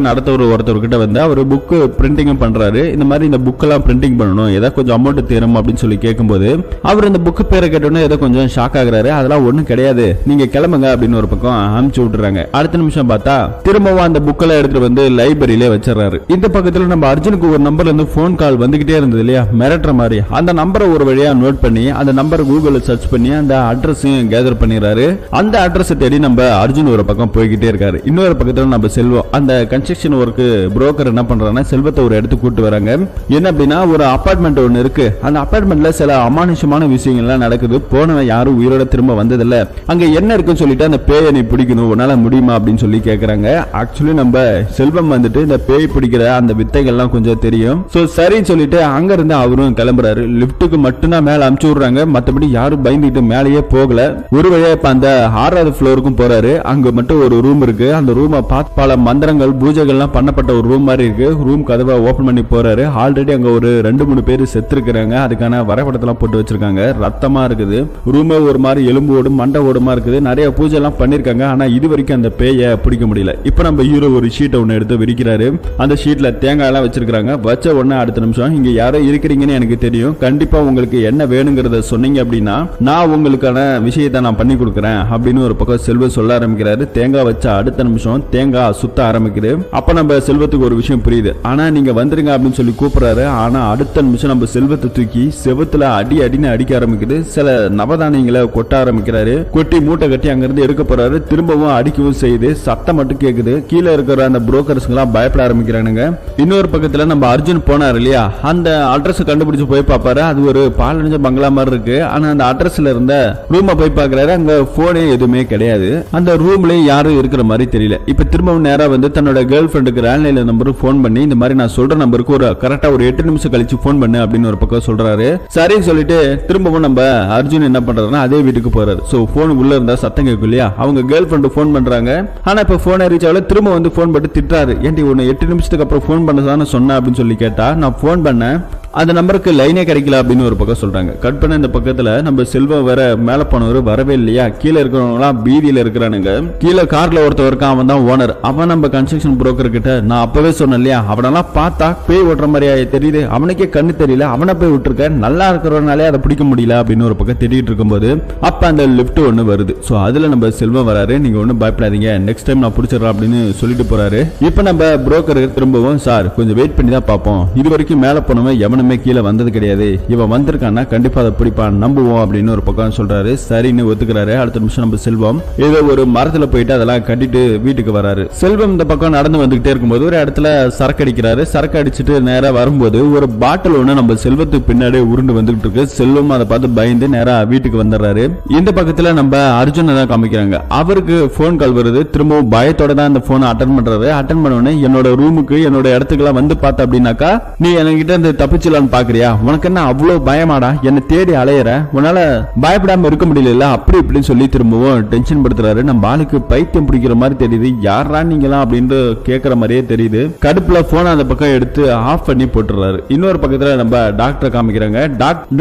ஒருத்தர்கிட்ட வந்து அவர் புக் பிரிண்டிங் பண்றாரு. இந்த மாதிரி இந்த புக் எல்லாம் பிரிண்டிங் பண்ணணும், ஏதாவது கொஞ்சம் அமௌண்ட் தேரும் அப்படின்னு சொல்லி கேட்கும்போது அவர் இந்த புக் பேரை கேட்டோன்னே ஏதோ கொஞ்சம் ஷாக் ஆகுறாரு. அதெல்லாம் ஒண்ணும் கிடையாது, நீங்க கிளம்புங்க அப்படின்னு ஒரு பக்கம் அனுப்பிச்சு விட்டுறாங்க. அடுத்த நிமிஷம் பார்த்தா திரும்பவும் அந்த புக்கெல்லாம் எடுத்துட்டு வந்து லைப்ரரியில வச்சிடறாரு. இந்த பக்கத்துல நம்ம அர்ஜுனுக்கு ஒரு நம்பர்ல இருந்து போன் கால் வந்துகிட்டே இருந்தது இல்லையா, மிரட்டுற மாதிரி. அந்த நம்பரை ஒரு வழியா நோட் பண்ணி அந்த நம்பரை கூகுள்ல சர்ச் பண்ணி அந்த அட்ரஸையும் கேதர் பண்ணிடுறாரு. அந்த அட்ரஸ் தேடி நம்ம அர்ஜுன் ஒரு பக்கம் போய்கிட்டே இருக்காரு. இன்னொரு பக்கத்துல நம்ம செல்வம் அந்த கன்ஸ்ட்ரக்ஷன் ஒர்க் புரோக்கர் என்ன பண்றாங்கன்னா செல்வத்தை ஒரு இடத்துக்கு கூட்டு வராங்க. என்ன அப்படின்னா ஒரு அபார்ட்மெண்ட் ஒன்னு இருக்கு. அந்த அபார்ட்மெண்ட்ல சில அமானுஷமான விஷயங்கள்லாம் நடக்குது. போனவன் யாரும் உயிரோட திரும்ப வந்ததில்ல. அங்க என்ன இருக்குன்னு சொல்லிட்டு அந்த பேயை நீ பிடிக்கணும், உன்னால முடியுமா அப்படின்னு சொல்லி கேக்குறாங்க. ஆக்சுவலி நம்ம செல்வம் வந்துட்டு இந்த பேய் பிடிக்கிற அந்த வித்தைகள்லாம் கொஞ்சம் தெரியும். சோ சரின்னு சொல்லிட்டு அங்க இருந்து அவரும் கிளம்புறாரு. லிப்டுக்கு மட்டும்தான் மேல அமுச்சு விடுறாங்க. மத்தபடி யாரும் பயந்துட்டு மேலேயே போகல. ஒரு வழியா இப்ப அந்த 6வது ஃப்ளோருக்கும் போறாரு. அங்க மட்டும் ஒரு ரூம் இருக்கு. அந்த ரூமை பார்த்து பல மந்திரங்கள் பூஜைகள்லாம் பண்ணப்பட்ட ஒரு ரூம் மாதிரி இருக்கு. ரூம் கதவை ஓபன் பண்ணி போறாரு. ஆல்ரெடி அங்க ஒரு 2-3 பேர் செத்து இருக்கிறாங்க. அதுக்கான வரைபடத்தெல்லாம் போட்டு வச்சிருக்காங்க. ரத்தமா இருக்குது. ரூமே ஒரு மாதிரி எலும்போடு மண்டை ஓடுமா இருக்குது. நிறைய பூஜை எல்லாம் பண்ணிருக்காங்க. ஆனா இது வரைக்கும் அந்த பேயை பிடிக்க முடியல. இப்ப நம்ம ஹீரோ ஒரு ஷீட்டை ஒன்னு எடுத்து விரிக்கிறாரு. அந்த ஷீட்ல தேங்காய் எல்லாம் வச்சிருக்காங்க. வச்ச உடனே அடுத்த நிமிஷம் இங்க யாரோ இருக்கிறீங்கன்னு எனக்கு தெரியும், கண்டிப்பா உங்களுக்கு என்ன வேணுங்கிறத சொன்னீங்க அப்படின்னா நான் உங்களுக்கான விஷயத்தை நான் பண்ணி கொடுக்குறேன் அப்படின்னு ஒரு பக்கம் செல்வம் சொல்ல ஆரம்பிக்கிறாரு. தேங்காய் வச்ச அடுத்த நிமிஷம் தேங்காய் சுத்த ஆரம்பிக்குது. அப்ப நம்ம செல்வத்துக்கு ஒரு விஷயம் புரியுது. ஆனா நீங்க வந்துருங்க அப்படின்னு சொல்லி கூப்பிடுறாரு. ஆனா அடுத்த நிமிஷம் நம்ம செல்வத்தை தூக்கி செவத்துல அடின்னு அடிக்க ஆரம்பிக்குது. சில நவதானியங்களை கொட்ட ஆரம்பிக்கிறாரு. கொட்டி மூட்டை கட்டி அங்கிருந்து எடுக்க போறாரு. திரும்பவும் அடிக்கவும் செய்யுது. சத்தம் மட்டும் கேக்குது. கீழே இருக்கிற அந்த புரோக்கர்ஸ் எல்லாம் பயப்பட ஆரம்பிக்கிறானுங்க. இன்னொரு பக்கத்துல நம்ம அர்ஜுன் போனார் இல்லையா, அந்த அட்ரஸ் கண்டுபிடிச்சு போய் பார்ப்பாரு. அது ஒரு பாலடைஞ்ச பங்களா மாதிரி இருக்கு. ஆனா அந்த அட்ரஸ்ல இருந்த ரூமை போய் பார்க்கறாரு. அங்க போனே எதுவுமே கிடையாது. அந்த ரூம்ல யாரும் இருக்கிற மாதிரி தெரியல. இப்ப திரும்பவும் நேரா வந்து தன்னோட கேர்ள் ஃபிரெண்டுக்கு லேண்ட்லைன் நம்பருக்கு போன் பண்ணி இந்த மாதிரி நான் சொல்ற நம்பருக்கு ஒரு கரெக்டா ஒரு 8 நிமிஷம் கழிச்சு போன் பண்ணு அப்படின்னு ஒரு பக்கம் சொல்றாரு. சரின்னு சொல்லிட்டு திரும்பவும் நம்ம அர்ஜுன் என்ன பண்றாருன்னா அதே வீட்டுக்கு போறாரு. சோ போன் உள்ள இருந்தா சத்தம் கேட்கும் இல்லையா, அவங்க கேர்ள் ஃபிரெண்டு போன் பண்றாங்க. ஆனா இப்ப போன் ரீச் ஆகல. திரும்ப வந்து போன் பண்ணி திட்டுறாரு. ஏன்டி ஒன்னு 8 நிமிஷத்துக்கு அப்புறம் போன் பண்ணதான்னு சொன்ன அப்படின்னு சொல்லி கேட்டா, நான் போன் பண்ணேன் அந்த நம்பருக்கு லைனே கிடைக்கல அப்படின்னு ஒரு பக்கம் சொல்றாங்க. கட் பண்ண இந்த பக்கத்துல நம்ம செல்வம் வேற மேல போனவர் வரவே இல்லையா, கீழே இருக்கிறவங்களாம் பீதியில இருக்கிறானுங்க. கீழே கார்ல ஒருத்தர் இருக்கான், அவன் தான் ஓனர். அவன் நம்ம கன்ஸ்ட்ரக்ஷன் புரோக்கர் கிட்ட நான் அப்பவே சொன்னேன் இல்லையா, அவனெல்லாம் பார்த்தா பேய் ஓட்டுற மாதிரியா தெரியுது, அவனுக்கே கண்ணு தெரியல, அவனை போய் விட்டுருக்க, நல்லா இருக்கிறவனாலே அதை பிடிக்க முடியல அப்படின்னு ஒரு பக்கம் திட்டிட்டு இருக்கும்போது அப்ப அந்த லிப்ட் ஒண்ணு வருது. சோ அதுல நம்ம செல்வம் வராரு. நீங்க ஒன்னும் பயப்படாதீங்க, நெக்ஸ்ட் டைம் நான் பிடிச்சிடறேன் அப்படின்னு சொல்லிட்டு போறாரு. இப்ப நம்ம புரோக்கர் திரும்பவும் சார் கொஞ்சம் வெயிட் பண்ணி தான் பார்ப்போம், இது வரைக்கும் மேல போனவன் எவனுமே கீழே வந்தது கிடையாது, இவன் வந்திருக்கான்னா கண்டிப்பா அதை பிடிப்பான், நம்புவோம் அப்படின்னு ஒரு பக்கம் சொல்றாரு. சரின்னு ஒத்துக்கிறாரு. அடுத்த நிமிஷம் நம்ம செல்வம் ஏதோ ஒரு மரத்துல போயிட்டு அதெல்லாம் கட்டிட்டு வீட்டுக்கு வராரு. செல்வம் இந்த பக்கம் நடந்து வந்துகிட்டே இருக்கும்போது ஒரு இடத்துல சரக்கு அடிக்கிறாரு. சரக்கு அடிச்சுட்டு நேரா வரும்போது ஒரு பாட்டில் ஒண்ணு நம்ம செல்வத்துக்கு பின்னாடி உருண்டு வந்துகிட்டு இருக்கு. செல்வம் அதை பார்த்து பயந்து நேரா வீட்டுக்கு வந்துடுறாரு. இந்த பக்கத்துல நம்ம அர்ஜுனை தான் காமிக்கிறாங்க. அவருக்கு போன் கால் வருது. திரும்பவும் பயத்தோட தான் அந்த போனை அட்டன் பண்றாரு. அட்டன் பண்ண என்னோட ரூமுக்கு என்னோட இடத்துக்கு வந்து பார்த்த அப்படின்னாக்கா நீ என்கிட்ட இருந்து தப்பிச்சலான்னு பாக்குறியா, உனக்கு என்ன அவ்வளவு பயமாடா, என்ன தேடி அலையற, உன்னால பயப்படாம இருக்க முடியல அப்படி இப்படின்னு சொல்லி திரும்பவும் டென்ஷன் படுத்துறாரு. நம்ம ஆளுக்கு பைத்தியம் பிடிக்கிற மாதிரி தெரியுது. யாரா நீங்களாம் அப்படின்னு கேட்கற மாதிரியே தெரியுது. கடுப்புல போன் அந்த பக்கம் எடுத்து ஆஃப் பண்ணி போட்டுறாரு. இன்னொரு பக்கத்துல நம்ம டாக்டர் காமிக்கிறாங்க.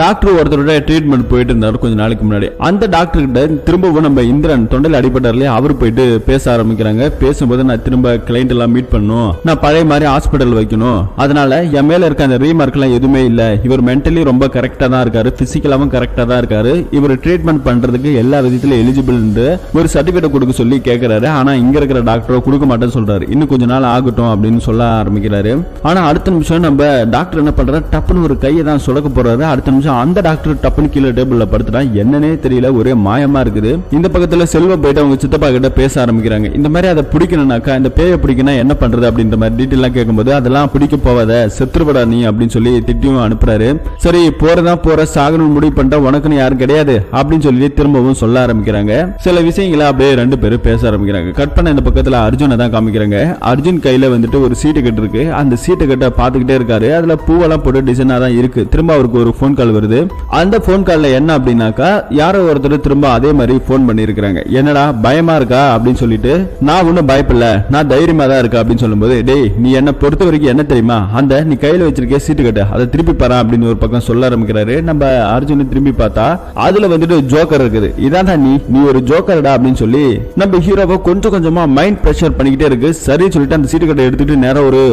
டாக்டர் ஒருத்தரோட ட்ரீட்மெண்ட் போயிட்டு இருந்தாரு கொஞ்ச நாளைக்கு முன்னாடி. அந்த டாக்டர் கிட்ட திரும்பவும் நம்ம இந்திரன் தொண்டையில் அடிபட்டார்ல, அவர் போயிட்டு பேச ஆரம்பிக்கிறாங்க. பேசும்போது நான் திரும்ப கிளைண்ட் எல்லாம் மீட் பண்ணணும், நான் பழைய மாதிரி ஹாஸ்பிட்டல் வைக்கணும், அதனால என் மேல இருக்க அந்த ரீமார்க் எல்லாம் எதுவுமே இல்ல, இவர் மென்டலி ரொம்ப கரெக்டா தான் இருக்காரு, பிசிக்கலாவும் கரெக்டா தான் இருக்காரு, இவர் ட்ரீட்மெண்ட் பண்றதுக்கு எல்லா விதத்திலும் எலிஜிபிள் ஒரு சர்டிபிகேட் கொடுக்க சொல்லி கேட்கிறாரு. ஆனா இங்க இருக்கிற டாக்டரோ கொடுக்க மாட்டேன்னு சொல்றாரு. இன்னும் கொஞ்ச நாள் ஆகட்டும் அப்படின்னு சொல்ல ஆரம்பிக்கிறாரு. ஆனா அடுத்த நிமிஷம் நம்ம டாக்டர் என்ன பண்றாரு, டப்புன்னு ஒரு கையை தான் சுடக்க போறாரு. அடுத்த நிமிஷம் அந்த டாக்டர் டப்புன்னு கீழே டேபிள்ல படுத்துட்டா. என்னன்னே தெரியல, ஒரே மாயமா இருக்குது. இந்த பக்கத்துல செல்வம் போயிட்டு அவங்க சித்தப்பா கிட்ட பேச ஆரம்பிக்கிறாங்க. இந்த மாதிரி அதை பிடிக்கணும்னாக்கா, இந்த பேயை பிடிக்கணும் என்ன பண்றது அப்படின்ற மாதிரி டீட்டெயிலாம் கேட்கும்போது அதெல்லாம் பிடிக்க போவாத, செத்துருபடா நீ அப்படின்னு சொல்லி திட்டியும் அனுப்புறாரு. சரி போறதா போற, சாகணும் முடிவு பண்ற, உனக்குன்னு யாரும் கிடையாது அப்படின்னு சொல்லி திரும்பவும் சொல்ல ஆரம்பிக்கிறாங்க. சில விஷயங்களை அப்படியே ரெண்டு பேரும் பேச ஆரம்பிக்கிறாங்க. கட் பண்ண இந்த பக்கத்துல அர்ஜுனை தான் காமிக்கிறாங்க. அர்ஜுன் கையில வந்துட்டு ஒரு சீட்டு கட்டு இருக்கு. அந்த சீட்டு கட்ட பாத்துக்கிட்டே இருக்காரு. அதுல பூவெல்லாம் போட்டு டிசைனா தான் இருக்கு. திரும்ப அவருக்கு ஒரு போன் கால் வருது. அந்த போன் கால்ல என்ன அப்படின்னாக்கா, யாரோ ஒருத்தர் திரும்ப அதே மாதிரி போன் பண்ணி இருக்காங்க. என்னடா பயமா இருக்கா அப்படின்னு சொல்லிட்டு, நான் ஒன்னும் பயப்படல, நான் தைரியமா தான் இருக்கா அப்படின்னு சொல்லும்போது, டேய் நீ என்ன பொறுத்த வரைக்கும் என்ன தெரியுமா, அந்த நீ கையில வச்சிருக்க சீட்டு கட்டு அதை திருப்பி பாரு அப்படின்னு ஒரு பக்கம் சொல்ல ஆரம்பிக்கிறாரு. நம்ம அர்ஜுன் திரும்பி பார்த்தா அதுல வந்துட்டு ஜோக்கர் இருக்குது. இதான் நீ ஒரு ஜோக்கர்டா அப்படின்னு சொல்லி நம்ம ஹீரோவை கொஞ்சம் கொஞ்சமா மைண்ட் பிரஷர் பண்ணிக்கிட்டே இருக்கு. சரி சொல்லிட்டு அந்த சீட்டு கட்டை எடுத்துட்டு நேரம் ஒரு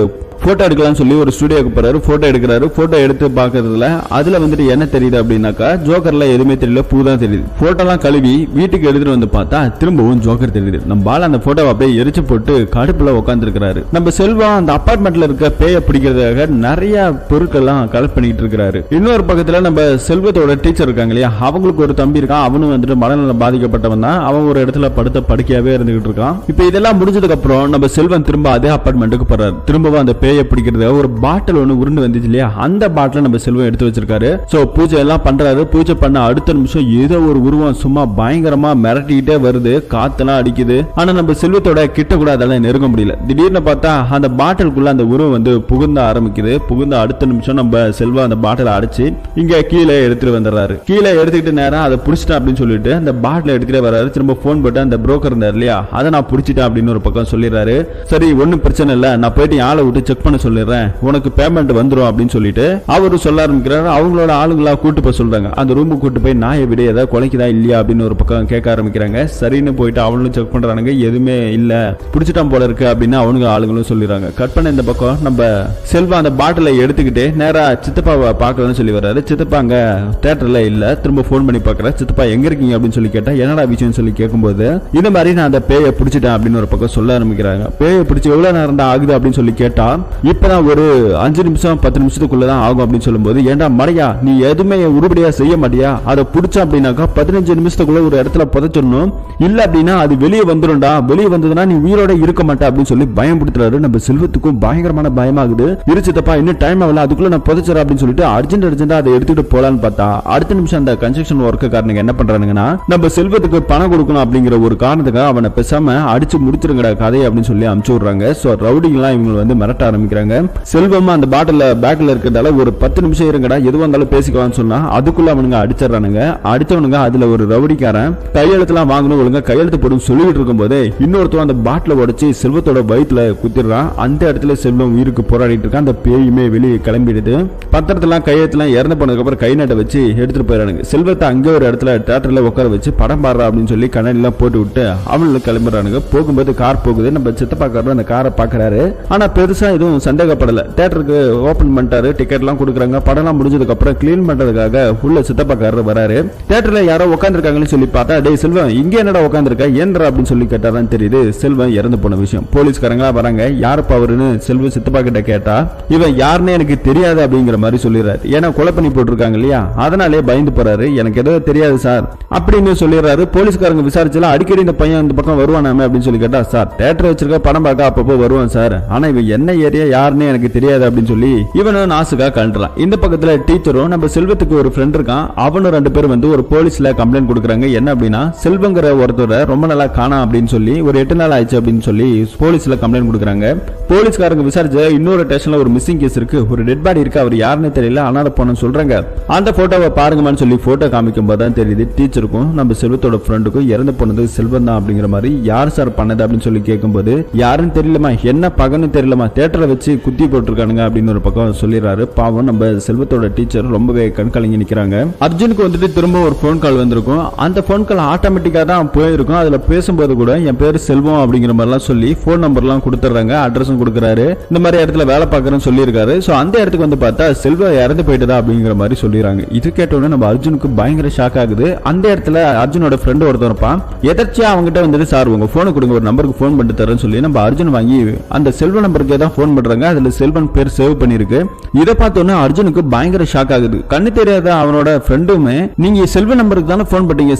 போட்டோ எடுக்கலாம் சொல்லி ஒரு ஸ்டுடியோக்கு போறாரு. போட்டோ எடுக்கிறாரு. போட்டோ எடுத்து பாக்குறதுல அதுல வந்துட்டு என்ன தெரியுது அப்படின்னாக்கா, ஜோக்கர்ல எதுவுமே தெரியல, பூ தான் தெரியுது. போட்டோலாம் கழுவி வீட்டுக்கு எடுத்துட்டு வந்து பார்த்தா திரும்பவும் ஜோக்கர் தெரியுது. நம்ம பால அந்த போட்டோவை அப்படியே எரிச்சு போட்டு கடுப்புல உட்கார்ந்து இருக்கிறாரு. நம்ம செல்வம் அந்த அபார்ட்மெண்ட்ல இருக்க பேய பிடிக்கிறதுக்காக நிறைய பொருட்கள்லாம் கலெக்ட் பண்ணிட்டு இருக்காரு. இன்னொரு பக்கத்துல நம்ம செல்வத்தோட டீச்சர் இருக்காங்க இல்லையா, அவங்களுக்கு ஒரு தம்பி இருக்கான். அவனும் வந்துட்டு மனநலம் பாதிக்கப்பட்டவன் தான். அவன் ஒரு இடத்துல படுத்த படுக்கையாவே இருந்துகிட்டு இருக்கான். இப்ப இதெல்லாம் முடிஞ்சதுக்கு அப்புறம் நம்ம செல்வம் திரும்ப அதே அபார்ட்மெண்ட்டுக்கு போறாரு. திரும்பவும் அந்த பேய பிடிக்கிறது ஒரு பாட்டில் ஒன்று உருண்டு வந்துச்சு இல்லையா, அந்த பாட்டில் நம்ம செல்வம் எடுத்து வச்சிருக்காரு. சோ பூஜை எல்லாம் பண்றாரு. பூஜை பண்ண அடுத்த நிமிஷம் ஏதோ ஒரு உருவம் சும்மா பயங்கரமா மிரட்டிக்கிட்டே வருது. காத்தெல்லாம் அடிக்குது. ஆனா நம்ம செல்வத்தோட கிட்ட கூட அதெல்லாம் நெருங்க முடியல. திடீர்னு பார்த்தா அந்த பாட்டிலுக்குள்ள அந்த உருவம் வந்து புகுந்த ஆரம்பிக்குது. புகுந்த அடுத்த நிமிஷம் நம்ம செல்வம் அந்த பாட்டிலை அடிச்சு இங்க கீழே எடுத்துட்டு வந்துடுறாரு. கீழே எடுத்துக்கிட்டு நேரம் அதை பிடிச்சிட்டேன் அப்படின்னு சொல்லிட்டு அந்த பாட்டிலை எடுத்துட்டு வர்றாரு. திரும்ப போன் போட்டு அந்த புரோக்கர் இருந்தார் இல்லையா, அதை நான் பிடிச்சிட்டேன் அப்படின்னு ஒரு பக்கம் சொல்லிடுறாரு. சரி ஒன்னும் பிரச்சனை இல்லை, நான் போயிட்டு ஆளை விட்டு செக் பண்ண சொல்லிடுறேன், உனக்கு பேமெண்ட் வந்துரும் அப்படின்னு சொல்லிட்டு அவரு சொல்ல ஆரம்பிக்கிறாரு. அவங்களோட ஆளுங்களா கூட்டு போய் சொல்றாங்க. அந்த ரூமுக்கு கூட்டு போய் நாயை விட ஏதாவது கொலைக்குதா இல்லையா அப்படின்னு ஒரு பக்கம் கேட்க ஆரம்பிக்கிறாங்க. சரின்னு போயிட்டு அவங்களும் செக் பண்றாங்க. எதுவுமே இல்ல, பிடிச்சிட்டான் போல இருக்கு அப்படின்னு அவனுங்க ஆளுங்களும் சொல்லிடுறாங்க. கட் பண்ண இந்த பக்கம் நம்ம செல்வா அந்த பாட்டிலை எடுத்துக்கிட்டு நேரா சித்தப்பாவை பார்க்கலாம்னு சொல்லி வர்றாரு. சித்தப்பா அங்க தியேட்டர்ல இல்ல. திரும்ப போன் பண்ணி பாக்குற, சித்தப்பா எங்க இருக்கீங்க அப்படின்னு சொல்லி கேட்டா என்னடா விஷயம் சொல்லி கேட்கும்போது இந்த மாதிரி நான் அந்த பேயை பிடிச்சிட்டேன் அப்படின்னு ஒரு பக்கம் சொல்ல ஆரம்பிக்கிறாங்க. பேயை பிடிச்சி எவ்வளவு நேரம் தான் ஆகுது அப்படின்னு சொல்லி கேட்டா இப்பதான் ஒரு 5 நிமிஷம் 10 நிமிஷத்துக்குள்ளதான் ஆகும் அப்படின்னு சொல்லும்போது, ஏண்டா மடையா நீ எதுவுமே உருப்படியா செய்ய மாட்டியா, அதை பிடிச்சா அப்படின்னாக்கா 15 நிமிஷத்துக்குள்ள ஒரு இடத்துல புதைச்சிடணும், இல்ல அப்படின்னா அது வெளியே வந்துடும்டா, வெளியே வந்ததுன்னா நீ உயிரோட இருக்க மாட்டே அப்படின்னு சொல்லி பயம் படுத்துறாரு. நம்ம செல்வத்துக்கும் பயங்கரமான பயமாகுது. இருச்சித்தப்பா இன்னும் டைம் ஆகல, அதுக்குள்ள நான் புதைச்சிடறேன் அப்படின்னு சொல்லிட்டு அர்ஜென்டா அதை எடுத்துட்டு போலான்னு பார்த்தா அடுத்த நிமிஷம் அந்த கன்ஸ்ட்ரக்ஷன் ஒர்க்குக்காரனுங்க என்ன பண்றானுங்கன்னா, நம்ம செல்வத்துக்கு பணம் கொடுக்கணும் அப்படிங்கிற ஒரு காரணத்துக்காக அவனை பேசாம அடிச்சு முடிச்சிருங்கடா கதை அப்படின்னு சொல்லி அனுப்பிச்சு விடுறாங்க. சோ ரவுடிங்கெல்லாம் இவங்க வந்து மிரட்ட ஆரம்பிக்கிறாங்க. செல்வம் அந்த பாட்டில் பேக்ல இருக்கிறதால ஒரு 10 நிமிஷம் இருங்கடா, எதுவா இருந்தாலும் பேசிக்கலாம்னு சொன்னா அதுக்குள்ள அவனுங்க அடிச்சிடறானுங்க. அடிச்சவனுங்க அதுல ஒரு ரவுடிக்காரன் கையெழுத்துலாம் வாங்கணும், ஒழுங்கா கையெழுத்து போடும் சொல்லிட்டு இருக்கும் போது இன்னொருத்தவன் அந்த பாட்டில உடைச்சு செல்வத்தோட வயிற்றுல குத்திடுறான். அந்த இடத்துல செல்வம் உயிருக்கு போராடிட்டு இருக்கான். அந்த பேயுமே வெளியே கிளம்பிடுது. பத்திரத்தெல்லாம் கையெழுத்துலாம் இறந்து போனதுக்கு அப்புறம் கை நட்டை வச்சு எடுத்துட்டு போயிடறானுங்க. செல்வத்தை அங்கே ஒரு இடத்துல தியேட்டர்ல உட்கார வச்சு படம் பாடுறா அப்படின்னு சொல்லி கண்ணாடி எல்லாம் போட்டு விட்டு அவனுக்கு கிளம்புறானுங்க. போகும்போது கார் போகுது. நம்ம சித்தப்பாக்காரர் அந்த காரை பாக்குறாரு. ஆனா பெருசா எதுவும் சந்தேகப்படல. தியேட்டருக்கு ஓபன் பண்ணிட்டாரு, டிக்கெட் எல்லாம் கொடுக்குறாங்க. படம் எல்லாம் முடிஞ்சதுக்கு அப்புறம் கிளீன் பண்றதுக்காக உள்ள சித்தப்பாக்காரர் வராரு. தியேட்டர்ல யாரோ உட்காந்துருக்காங்கன்னு சொல்லி பார்த்தா, டேய் செல்வம் இங்க என்னடா உட்காந்துருக்க ஏன்றா அப்படின்னு சொல்லி கேட்டாதான் தெரியுது செல்வம் இறந்து போன விஷயம். போலீஸ்காரங்களா வராங்க. யாருப்பா அவருன்னு செல்வம் சித்தப்பா கிட்ட கேட்டா, இவன் யாருன்னு எனக்கு தெரியாது அப்படிங்கிற மாதிரி சொல்லிடுறாரு. ஏன்னா கொலை பண்ணி போட்டிருக்காங்க இல்லையா, அதனாலே பயந்து போறாரு. எனக்கு எதோ தெரியாது சார் அப்படின்னு சொல்லிடுறாரு. போலீஸ்காரங்க விசாரிச்சல அடிக்கடி இந்த பையன் இந்த பக்கம் வருவானாமே அப்படின்னு சொல்லி கேட்டா, சார் தியேட்டர் வச்சிருக்க படம் பார்க்க அப்பப்போ வருவான் சார், ஆனா இவன் என்ன ஏரியா யாருன்னு எனக்கு தெரியாது அப்படின்னு சொல்லி இவனும் நாசுக்கா கண்டுறான். இந்த பக்கத்துல டீச்சரும் நம்ம செல்வத்துக்கு ஒரு ஃப்ரெண்ட் இருக்கான். அவனும் 2 பேர் வந்து ஒரு போலீஸ்ல கம்ப்ளைண்ட் கொடுக்குறாங்க. என்ன அப்படின்னா, செல்வங்கிற ஒருத்தரை ரொம்ப நாளா காணா அப்படின்னு சொல்லி ஒரு 8 நாள் ஆயிடுச்சு அப்படின்னு சொல்லி போலீஸ்ல கம்ப்ளைண்ட் கொடுக்குறாங்க. போலீஸ்காரங்க விசாரிச்ச இன்னொரு ஸ்டேஷன்ல ஒரு மிஸ்ஸிங் கேஸ் இருக்கு, ஒரு டெட் பாடி இருக்கு, அவர் யாருன்னு தெரியல, அனாதை போனன்னு சொல்றாங்க. அந்த போட்டோவை பாருங்கன்னு சொல்லி போட்டோ காமிக்கும் போது தான் தெரியுது டீச்சருக்கும் நம்ம செல்வத்தோட ஃப்ரெண்டுக்கும் இறந்து போனது செல்வம் தான் அப்படிங்கிற மாதிரி. யார் சார் பண்ணது அப்படின்னு சொல்லி கேட்கும்போது, யாருன்னு தெரியலமா, என்ன பகன்னு தெரியலமா, தியேட்டரை வச்சு குத்தி போட்டிருக்கானுங்க அப்படின்னு ஒரு பக்கம் சொல்லிடுறாரு. பாவம் நம்ம செல்வத்தோட டீச்சர் ரொம்பவே கண் கலங்கி நிக்கிறாங்க. அர்ஜுனுக்கு வந்துட்டு திரும்ப ஒரு போன் கால் வந்திருக்கும். அந்த போன் கால் ஆட்டோமேட்டிக்கா தான் போயிருக்கும். அதுல பேசும்போது கூட என் பேரு செல்வம் அப்படிங்கிற மாதிரிலாம் சொல்லி போன் நம்பர்லாம் கொடுத்துறாங்க, அட்ரஸும் கொடுக்குறாரு. இந்த மாதிரி இடத்துல வேலை பார்க்கறேன்னு சொல்லியிருக்காரு. சோ அந்த இடத்துக்கு வந்து பார்த்தா செல்வம் இறந்து போயிட்டதா அப்படிங்கிற மாதிரி சொல்லிடுறாங்க. இது கேட்டோன்னே நம்ம அர்ஜுனுக்கு பயங்கர ஷாக் ஆகுது. அந்த இடத்துல அர்ஜுனோட ஃப்ரெண்ட் ஒருத்தர் இருப்பான். எதர்ச்சியா அவங்ககிட்ட வந்துட்டு, சார் உங்க போனை கொடுங்க, ஒரு நம்பருக்கு போன் பண்ணிட்டு தரேன்னு சொல்லி நம்ம அர்ஜுன் வாங்கி அந்த செல்வ நம்பருக்கு தான் போன் பண்றாங்க. அதுல செல்வன் பேர் சேவ் பண்ணிருக்கு. இதை பார்த்தோன்னே அர்ஜுனுக்கு பயங்கர ஷாக் ஆகுது. கண்ணு தெரியாத அவனோட ஃப்ரெண்டுமே, நீங்க செல்வ நம்பருக்கு தானே போன் பண்ணீங்க,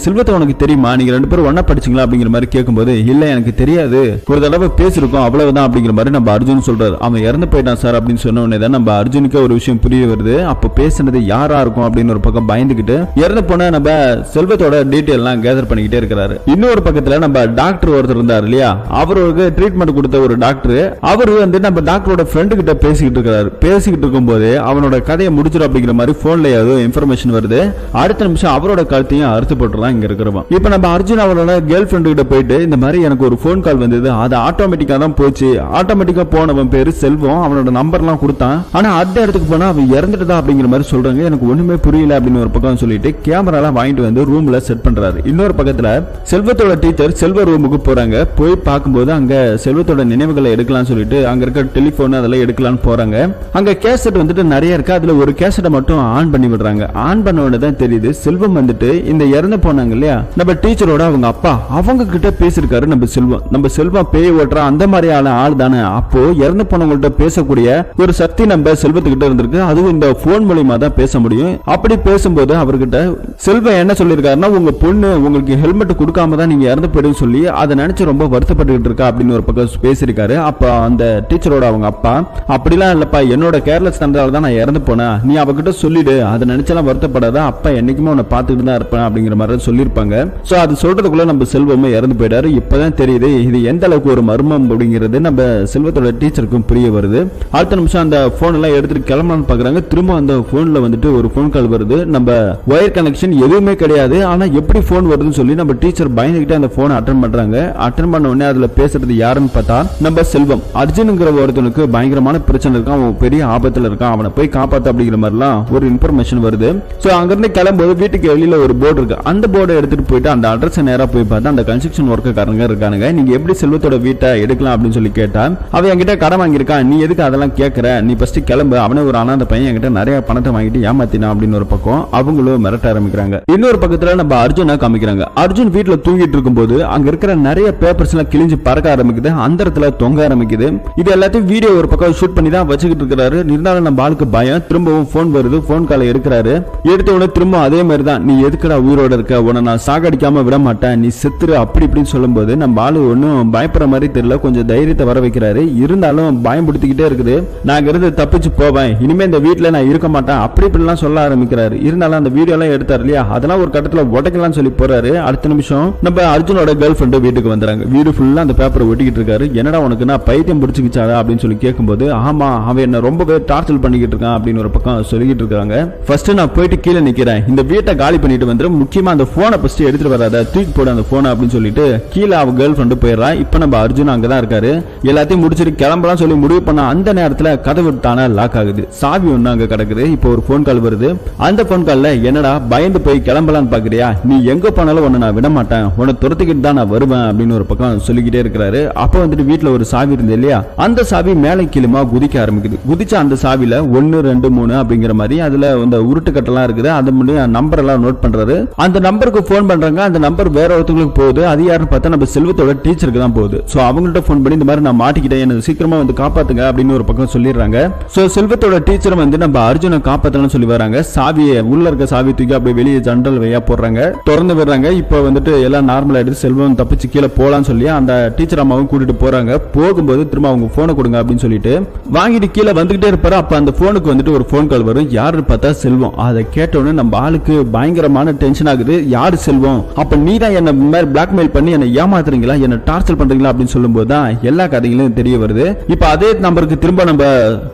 செல்வத்தை உனக்கு தெரியுமா, நீங்க 2 பேரும் ஒன்னா படிச்சீங்களா அப்படிங்கிற மாதிரி கேட்கும்போது, இல்ல எனக்கு தெரியாது, ஒரு தடவை பேசிருக்கோம் அவ்வளவுதான் அப்படிங்கிற மாதிரி நம்ம அர்ஜுன் சொல்றாரு. அவன் இறந்து போயிட்டான் சார் அப்படின்னு சொன்ன உடனே தான் நம்ம அர்ஜுனுக்கு ஒரு விஷயம் புரிய வருது. அப்ப பேசுனது யாரா இருக்கும் அப்படின்னு ஒரு பக்கம் பயந்துகிட்டு இறந்து போன நம்ம செல்வத்தோட டீடைல் எல்லாம் கேதர் பண்ணிக்கிட்டே இருக்கிறாரு. இன்னொரு பக்கத்துல நம்ம டாக்டர் ஒருத்தர் இருந்தார் இல்லையா, அவருக்கு ட்ரீட்மெண்ட் கொடுத்த ஒரு டாக்டர், அவரு வந்து நம்ம டாக்டரோட ஃப்ரெண்டு கிட்ட பேசிக்கிட்டு இருக்கிறாரு. பேசிக்கிட்டு இருக்கும் போது அவனோட கதையை முடிச்சிடும் அப்படிங்கிற மாதிரி போன்ல ஏதோ இன்ஃபர்மேஷன் வருது. அடுத்த நிமிஷம் அவரோட கழுத்தையும் அறுத்து போட்டுலாம் இங்க இருக்கிறோம். இப்ப நம்ம அர்ஜுன் அவரோட கேர்ள் ஃப்ரெண்டு கிட்ட போயிட்டு, இந்த மாதிரி எனக்கு ஒரு போன் கால் வந்தது, அது ஆட்டோமேட்டிக்கா தான் போச்சு, ஆட்டோமேட்டிக்கா போனவன் பேரு செல்வம், அவனோட நம்பர்லாம் கொடுத்தான், ஆனா அந்த இடத்துக்கு போனா அவன் இறந்துட்டதா அப்படிங்கிற மாதிரி சொல்றாங்க. எனக்கு ஒண்ணுமே புரியல அப்படின்னு ஒரு பக்கம் சொல்லிட்டு கேமராலாம் வாங்கிட்டு வந்து ரூம்ல செட் பண்றாரு. இன்னொரு பக்கத்துல செல்வத்தோட டீச்சர் செல்வ ரூமுக்கு போறாங்க. போய் பார்க்கும்போது அங்க செல்வத்தோட நினைவுகளை எடுக்கலாம்னு சொல்லிட்டு அங்க இருக்க டெலிபோன் அதெல்லாம் எடுக்கலாம்னு போறாங்க. அங்க கேசட் வந்துட்டு நிறைய இருக்கு. அதுல ஒரு கேசட்டை மட்டும் ஆன் பண்ணி விடுறாங்க. ஆன் பண்ண உடனே தான் தெரியுது செல்வம் வந்துட்டு இந்த இறந்து போனாங்க இல்லையா நம்ம டீச்சரோட அவங்க அப்பா, அவங்க கிட்ட பேசிருக்காரு நம்ம செல்வம். நம்ம செல்வம் பேய் ஓட்டுற அந்த மாதிரியான ஆள் தானே. அப்போ இறந்து போனவங்கள்ட்ட பேசக்கூடிய ஒரு சக்தி நம்ம செல்வத்துக்கிட்ட இருந்திருக்கு. அதுவும் இந்த போன் மூலியமா தான் பேச முடியும். அப்படி பேசும்போது அவர்கிட்ட செல்வம் என்ன சொல்லியிருக்காருன்னா, உங்க பொண்ணு உங்களுக்கு ஹெல்மெட் கொடுக்காம தான் நீங்க இறந்து போயிடும் சொல்லி அதை நினைச்சு ரொம்ப வருத்தப்பட்டு இருக்கா அப்படின்னு ஒரு பக்கம் பேசியிருக்காரு. அப்ப அந்த டீச்சரோட அவங்க அப்பா, அப்படிலாம் இல்லப்பா, என்னோட கேர்லெஸ் தந்தால தான் நான் இறந்து போனேன், நீ அவகிட்ட சொல்லிடு, அதை நினைச்செல்லாம் வருத்தப்படாத, அப்பா என்னைக்குமே உன்னை பார்த்துக்கிட்டு தான் இருப்பேன் அப்படிங்கிற மாதிரி சொல்லியிருப்பாங்க. சோ அது சொல்றதுக்குள்ள நம்ம செல்வமும் இறந்து போயிட்டாரு. இப்பதான் தெரியுது இது எந்த அளவுக்கு ஒரு மர்மம் அப்படிங்கிறது நம்ம செல்வத்தோட டீச்சருக்கும் புரிய வருது. அடுத்த நிமிஷம் அந்த போன் எல்லாம் எடுத்துட்டு கிளம்பலான்னு பாக்குறாங்க. திரும்ப அந்த போன்ல வந்துட்டு ஒரு போன் கால் வருது. நம்ம ஒயர் கனெக்ஷன் எதுவுமே கிடையாது, ஆனா எப்படி போன் வருதுன்னு சொல்லி நம்ம டீச்சர் பயந்துகிட்டு அந்த போனை அட்டன் பண்றாங்க. அட்டன் பண்ண உடனே அதுல பேசுறது யாருன்னு பார்த்தா நம்ம செல்வம். அர்ஜுனுங்கிற ஒருத்தனுக்கு பயங்கரமான பிரச்சனை இருக்கான், அவன் பெரிய ஆபத்துல இருக்கான், அவனை போய் காப்பாத்து அப்படிங்கிற மாதிரிலாம் ஒரு இன்ஃபர்மேஷன் வருது. சோ அங்கிருந்து கிளம்பும்போது வீட்டுக்கு வெளியில ஒரு போர்டு இருக்கு. அந்த போர்டை எடுத்துட்டு போயிட்டு அந்த அட்ரஸ் நேரா போய் பார்த்தா அந்த கன்ஸ்ட்ரக்ஷன் ஒர்க்காரங்க இருக்கானுங்க. நீங்க எப்படி செல்வத்தோட வீட்டை எடுக்கலாம் அப்படின்னு சொல்லி கேட்டா, அவன் என்கிட்ட கடன் வாங்கியிருக்கான், நீ எதுக்கு அதெல்லாம் கேட்கற, நீ ஃபர்ஸ்ட் கிளம்பு, அவனே ஒரு அனாதை பையன், என்கிட்ட நிறைய பணத்தை வாங்கிட்டு ஏமாத்தினா அப்படின்னு ஒரு பக்கம் அவங்களும் மிரட்ட ஆரம்பிக்கிறாங்க. இன்னொரு பக்கத்துல நம்ம அர்ஜுனா காமிக்கிறாங்க. அர்ஜுன் வீட்டுல தூங்கிட்டு இருக்கும்போது அங்க இருக்கிற நிறைய பேப்பர்ஸ் எல்லாம் கிழிஞ்சு பறக்க ஆரம்பிக்குது, அந்த இடத்துல தொங்க ஆரம்பிக்குது. இது எல்லாத்தையும் வீடியோ ஒரு பக்கம் ஷூட் பண்ணி தான் வச்சுக்கிட்டு இருக்காரு. இருந்தாலும் நம்ம ஆளுக்கு பயம். திரும்பவும் போன் வருது, போன் காலை எடுக்கிறாரு. எடுத்த உடனே திரும்ப அதே மாதிரி தான், நீ எதுக்குடா உயிரோட இருக்க, உன்னை நான் சாகடிக்காம விட மாட்டேன், நீ செத்துரு அப்படி இப்படின்னு சொல்லும் போது நம்ம ஆளு ஒன்னும் பயப்படுற மாதிரி தெரியல, கொஞ்சம் தைரியத்தை வர வைக்கிறாரு. இருந்தாலும் பயப்படுத்திக்கிட்டே இருக்குது. நான் இருந்து தப்பிச்சு போவேன், இனிமே இந்த வீட்டுல நான் இருக்க மாட்டேன் அப்படி இப்படிலாம் சொல்ல ஆரம்பிக்கிறாரு. இருந்தாலும் அந்த வீடியோ எல்லாம் எடுத்தாரு இல்லையா, அதெல்லாம் ஒரு கட்டத்துல உடைக்கலாம் சொல்லி போறாரு. அடுத்த நிமிஷம் நம்ம அர்ஜுனோட கேர்ள் ஃப்ரெண்டு வீட்டுக்கு வந்துறாங்க. வீடு ஃபுல்லா அந்த பேப்பரை ஒட்டிக்கிட்டு இருக்காரு. என்னடா உனக்கு நான் பைத்தியம் பிடிச்சிக்கிச்சாடா அப்படின்னு சொல்லி கேட்கும்போது ஆமா அவன் என்ன ரொம்பவே டார்ச்சர் பண்ணிக்கிட்டு இருக்கான் அப்படின்னு ஒரு பக்கம் சொல்லிக்கிட்டு இருக்காங்க. ஃபர்ஸ்ட் நான் போயிட்டு கீழே நிக்கிறேன், இந்த வீட்டை காலி பண்ணிட்டு வந்துடும், முக்கியமா அந்த போனை ஃபர்ஸ்ட் எடுத்துட்டு வராத, தூக்கி போட அந்த போனை அப்படின்னு சொல்லிட்டு கீழே அவ கேர்ள் ஃப்ரெண்டு போயிடுறா. இப்ப நம்ம அர்ஜுன் அங்கதான் இருக்காரு. எல்லாத்தையும் முடிச்சிட்டு கிளம்பலாம் சொல்லி முடிவு பண்ண அந்த நேரத்துல கதவு தானே லாக் ஆகுது. சாவி ஒண்ணு அங்க கிடக்குது. இப்போ ஒரு போன் கால் வருது. அந்த போன் கால்ல என்னடா பயந்து போய் கிளம்பலான்னு பாக்குறியா, நீ எங்க போனாலும் உன்னை நான் விட மாட்டேன், உன்னை துரத்திக்கிட்டு தான் நான் வருவேன் அப்படின்னு ஒரு பக்கம் சொல்லிக்கிட்டே இருக்கிறாரு. அப்ப வந்துட்டு வீட்டுல ஒரு சாவி இருந்து இல்லையா, அந்த சாவி மேலே கீழுமா குதிக்க ஆரம்பிக்குது. குதிச்ச அந்த சாவில 1 2 3 அப்படிங்கிற மாதிரி அதுல அந்த உருட்டு கட்டெல்லாம் இருக்குது. அது முடியும் நம்பர் எல்லாம் நோட் பண்றாரு. அந்த நம்பருக்கு போன் பண்றாங்க. அந்த நம்பர் வேற ஒருத்தங்களுக்கு போகுது. அது யாருன்னு பார்த்தா நம்ம செல்வத்தோட டீச்சருக்கு தான் போகுது. சோ அவங்கள்ட்ட போன் பண்ணி இந்த மாதிரி நான் மாட்டிக்கிட்டேன், எனக்கு சீக்கிரமா வந்து காப்பாத்துங்க அப்படின்னு ஒரு பக்கம் சொல்லிடுறாங்க. சோ செல்வத்தோட டீச்சர் வந்து நம்ம அர்ஜுனை காப்பாத்தணும்னு சொல்லி வராங்க. சாவியை உள்ள இருக்க சாவி தூக்கி அப்படியே வெளியே ஜன்னல் வையா போடுறாங்க, திறந்து விடுறாங்க. இப்போ வந்துட்டு எல்லாம் நார்மலா எடுத்து செல்வம் தப்பிச்சு கீழே போலான்னு சொல்லி அந்த டீச்சர் அம்மாவும் கூட்டிட்டு போறாங்க. போகும்போது திரும்ப அவங்க போனை கொடுங்க அப்படின்னு சொல்லிட்டு வாங்கிட்டு கீழே வந்துகிட்டே இருப்பாரு. அப்ப அந்த போனுக்கு வந்துட்டு ஒரு போன் கால் வரும். யாருன்னு பார்த்தா செல்வம். அதை கேட்டோன்னு நம்ம ஆளுக்கு பயங்கரமான டென்ஷன் ஆகுது. யாரு செல்வம், அப்ப நீ தான் என்ன பிளாக்மெயில் பண்ணி என்ன ஏமாத்துறீங்களா, என்ன டார்ச்சர் பண்றீங்களா அப்படின்னு சொல்லும் போது தான் எல்லா கதைகளும் தெரிய வருது. இப்ப அதே நம்பருக்கு திரும்ப நம்ம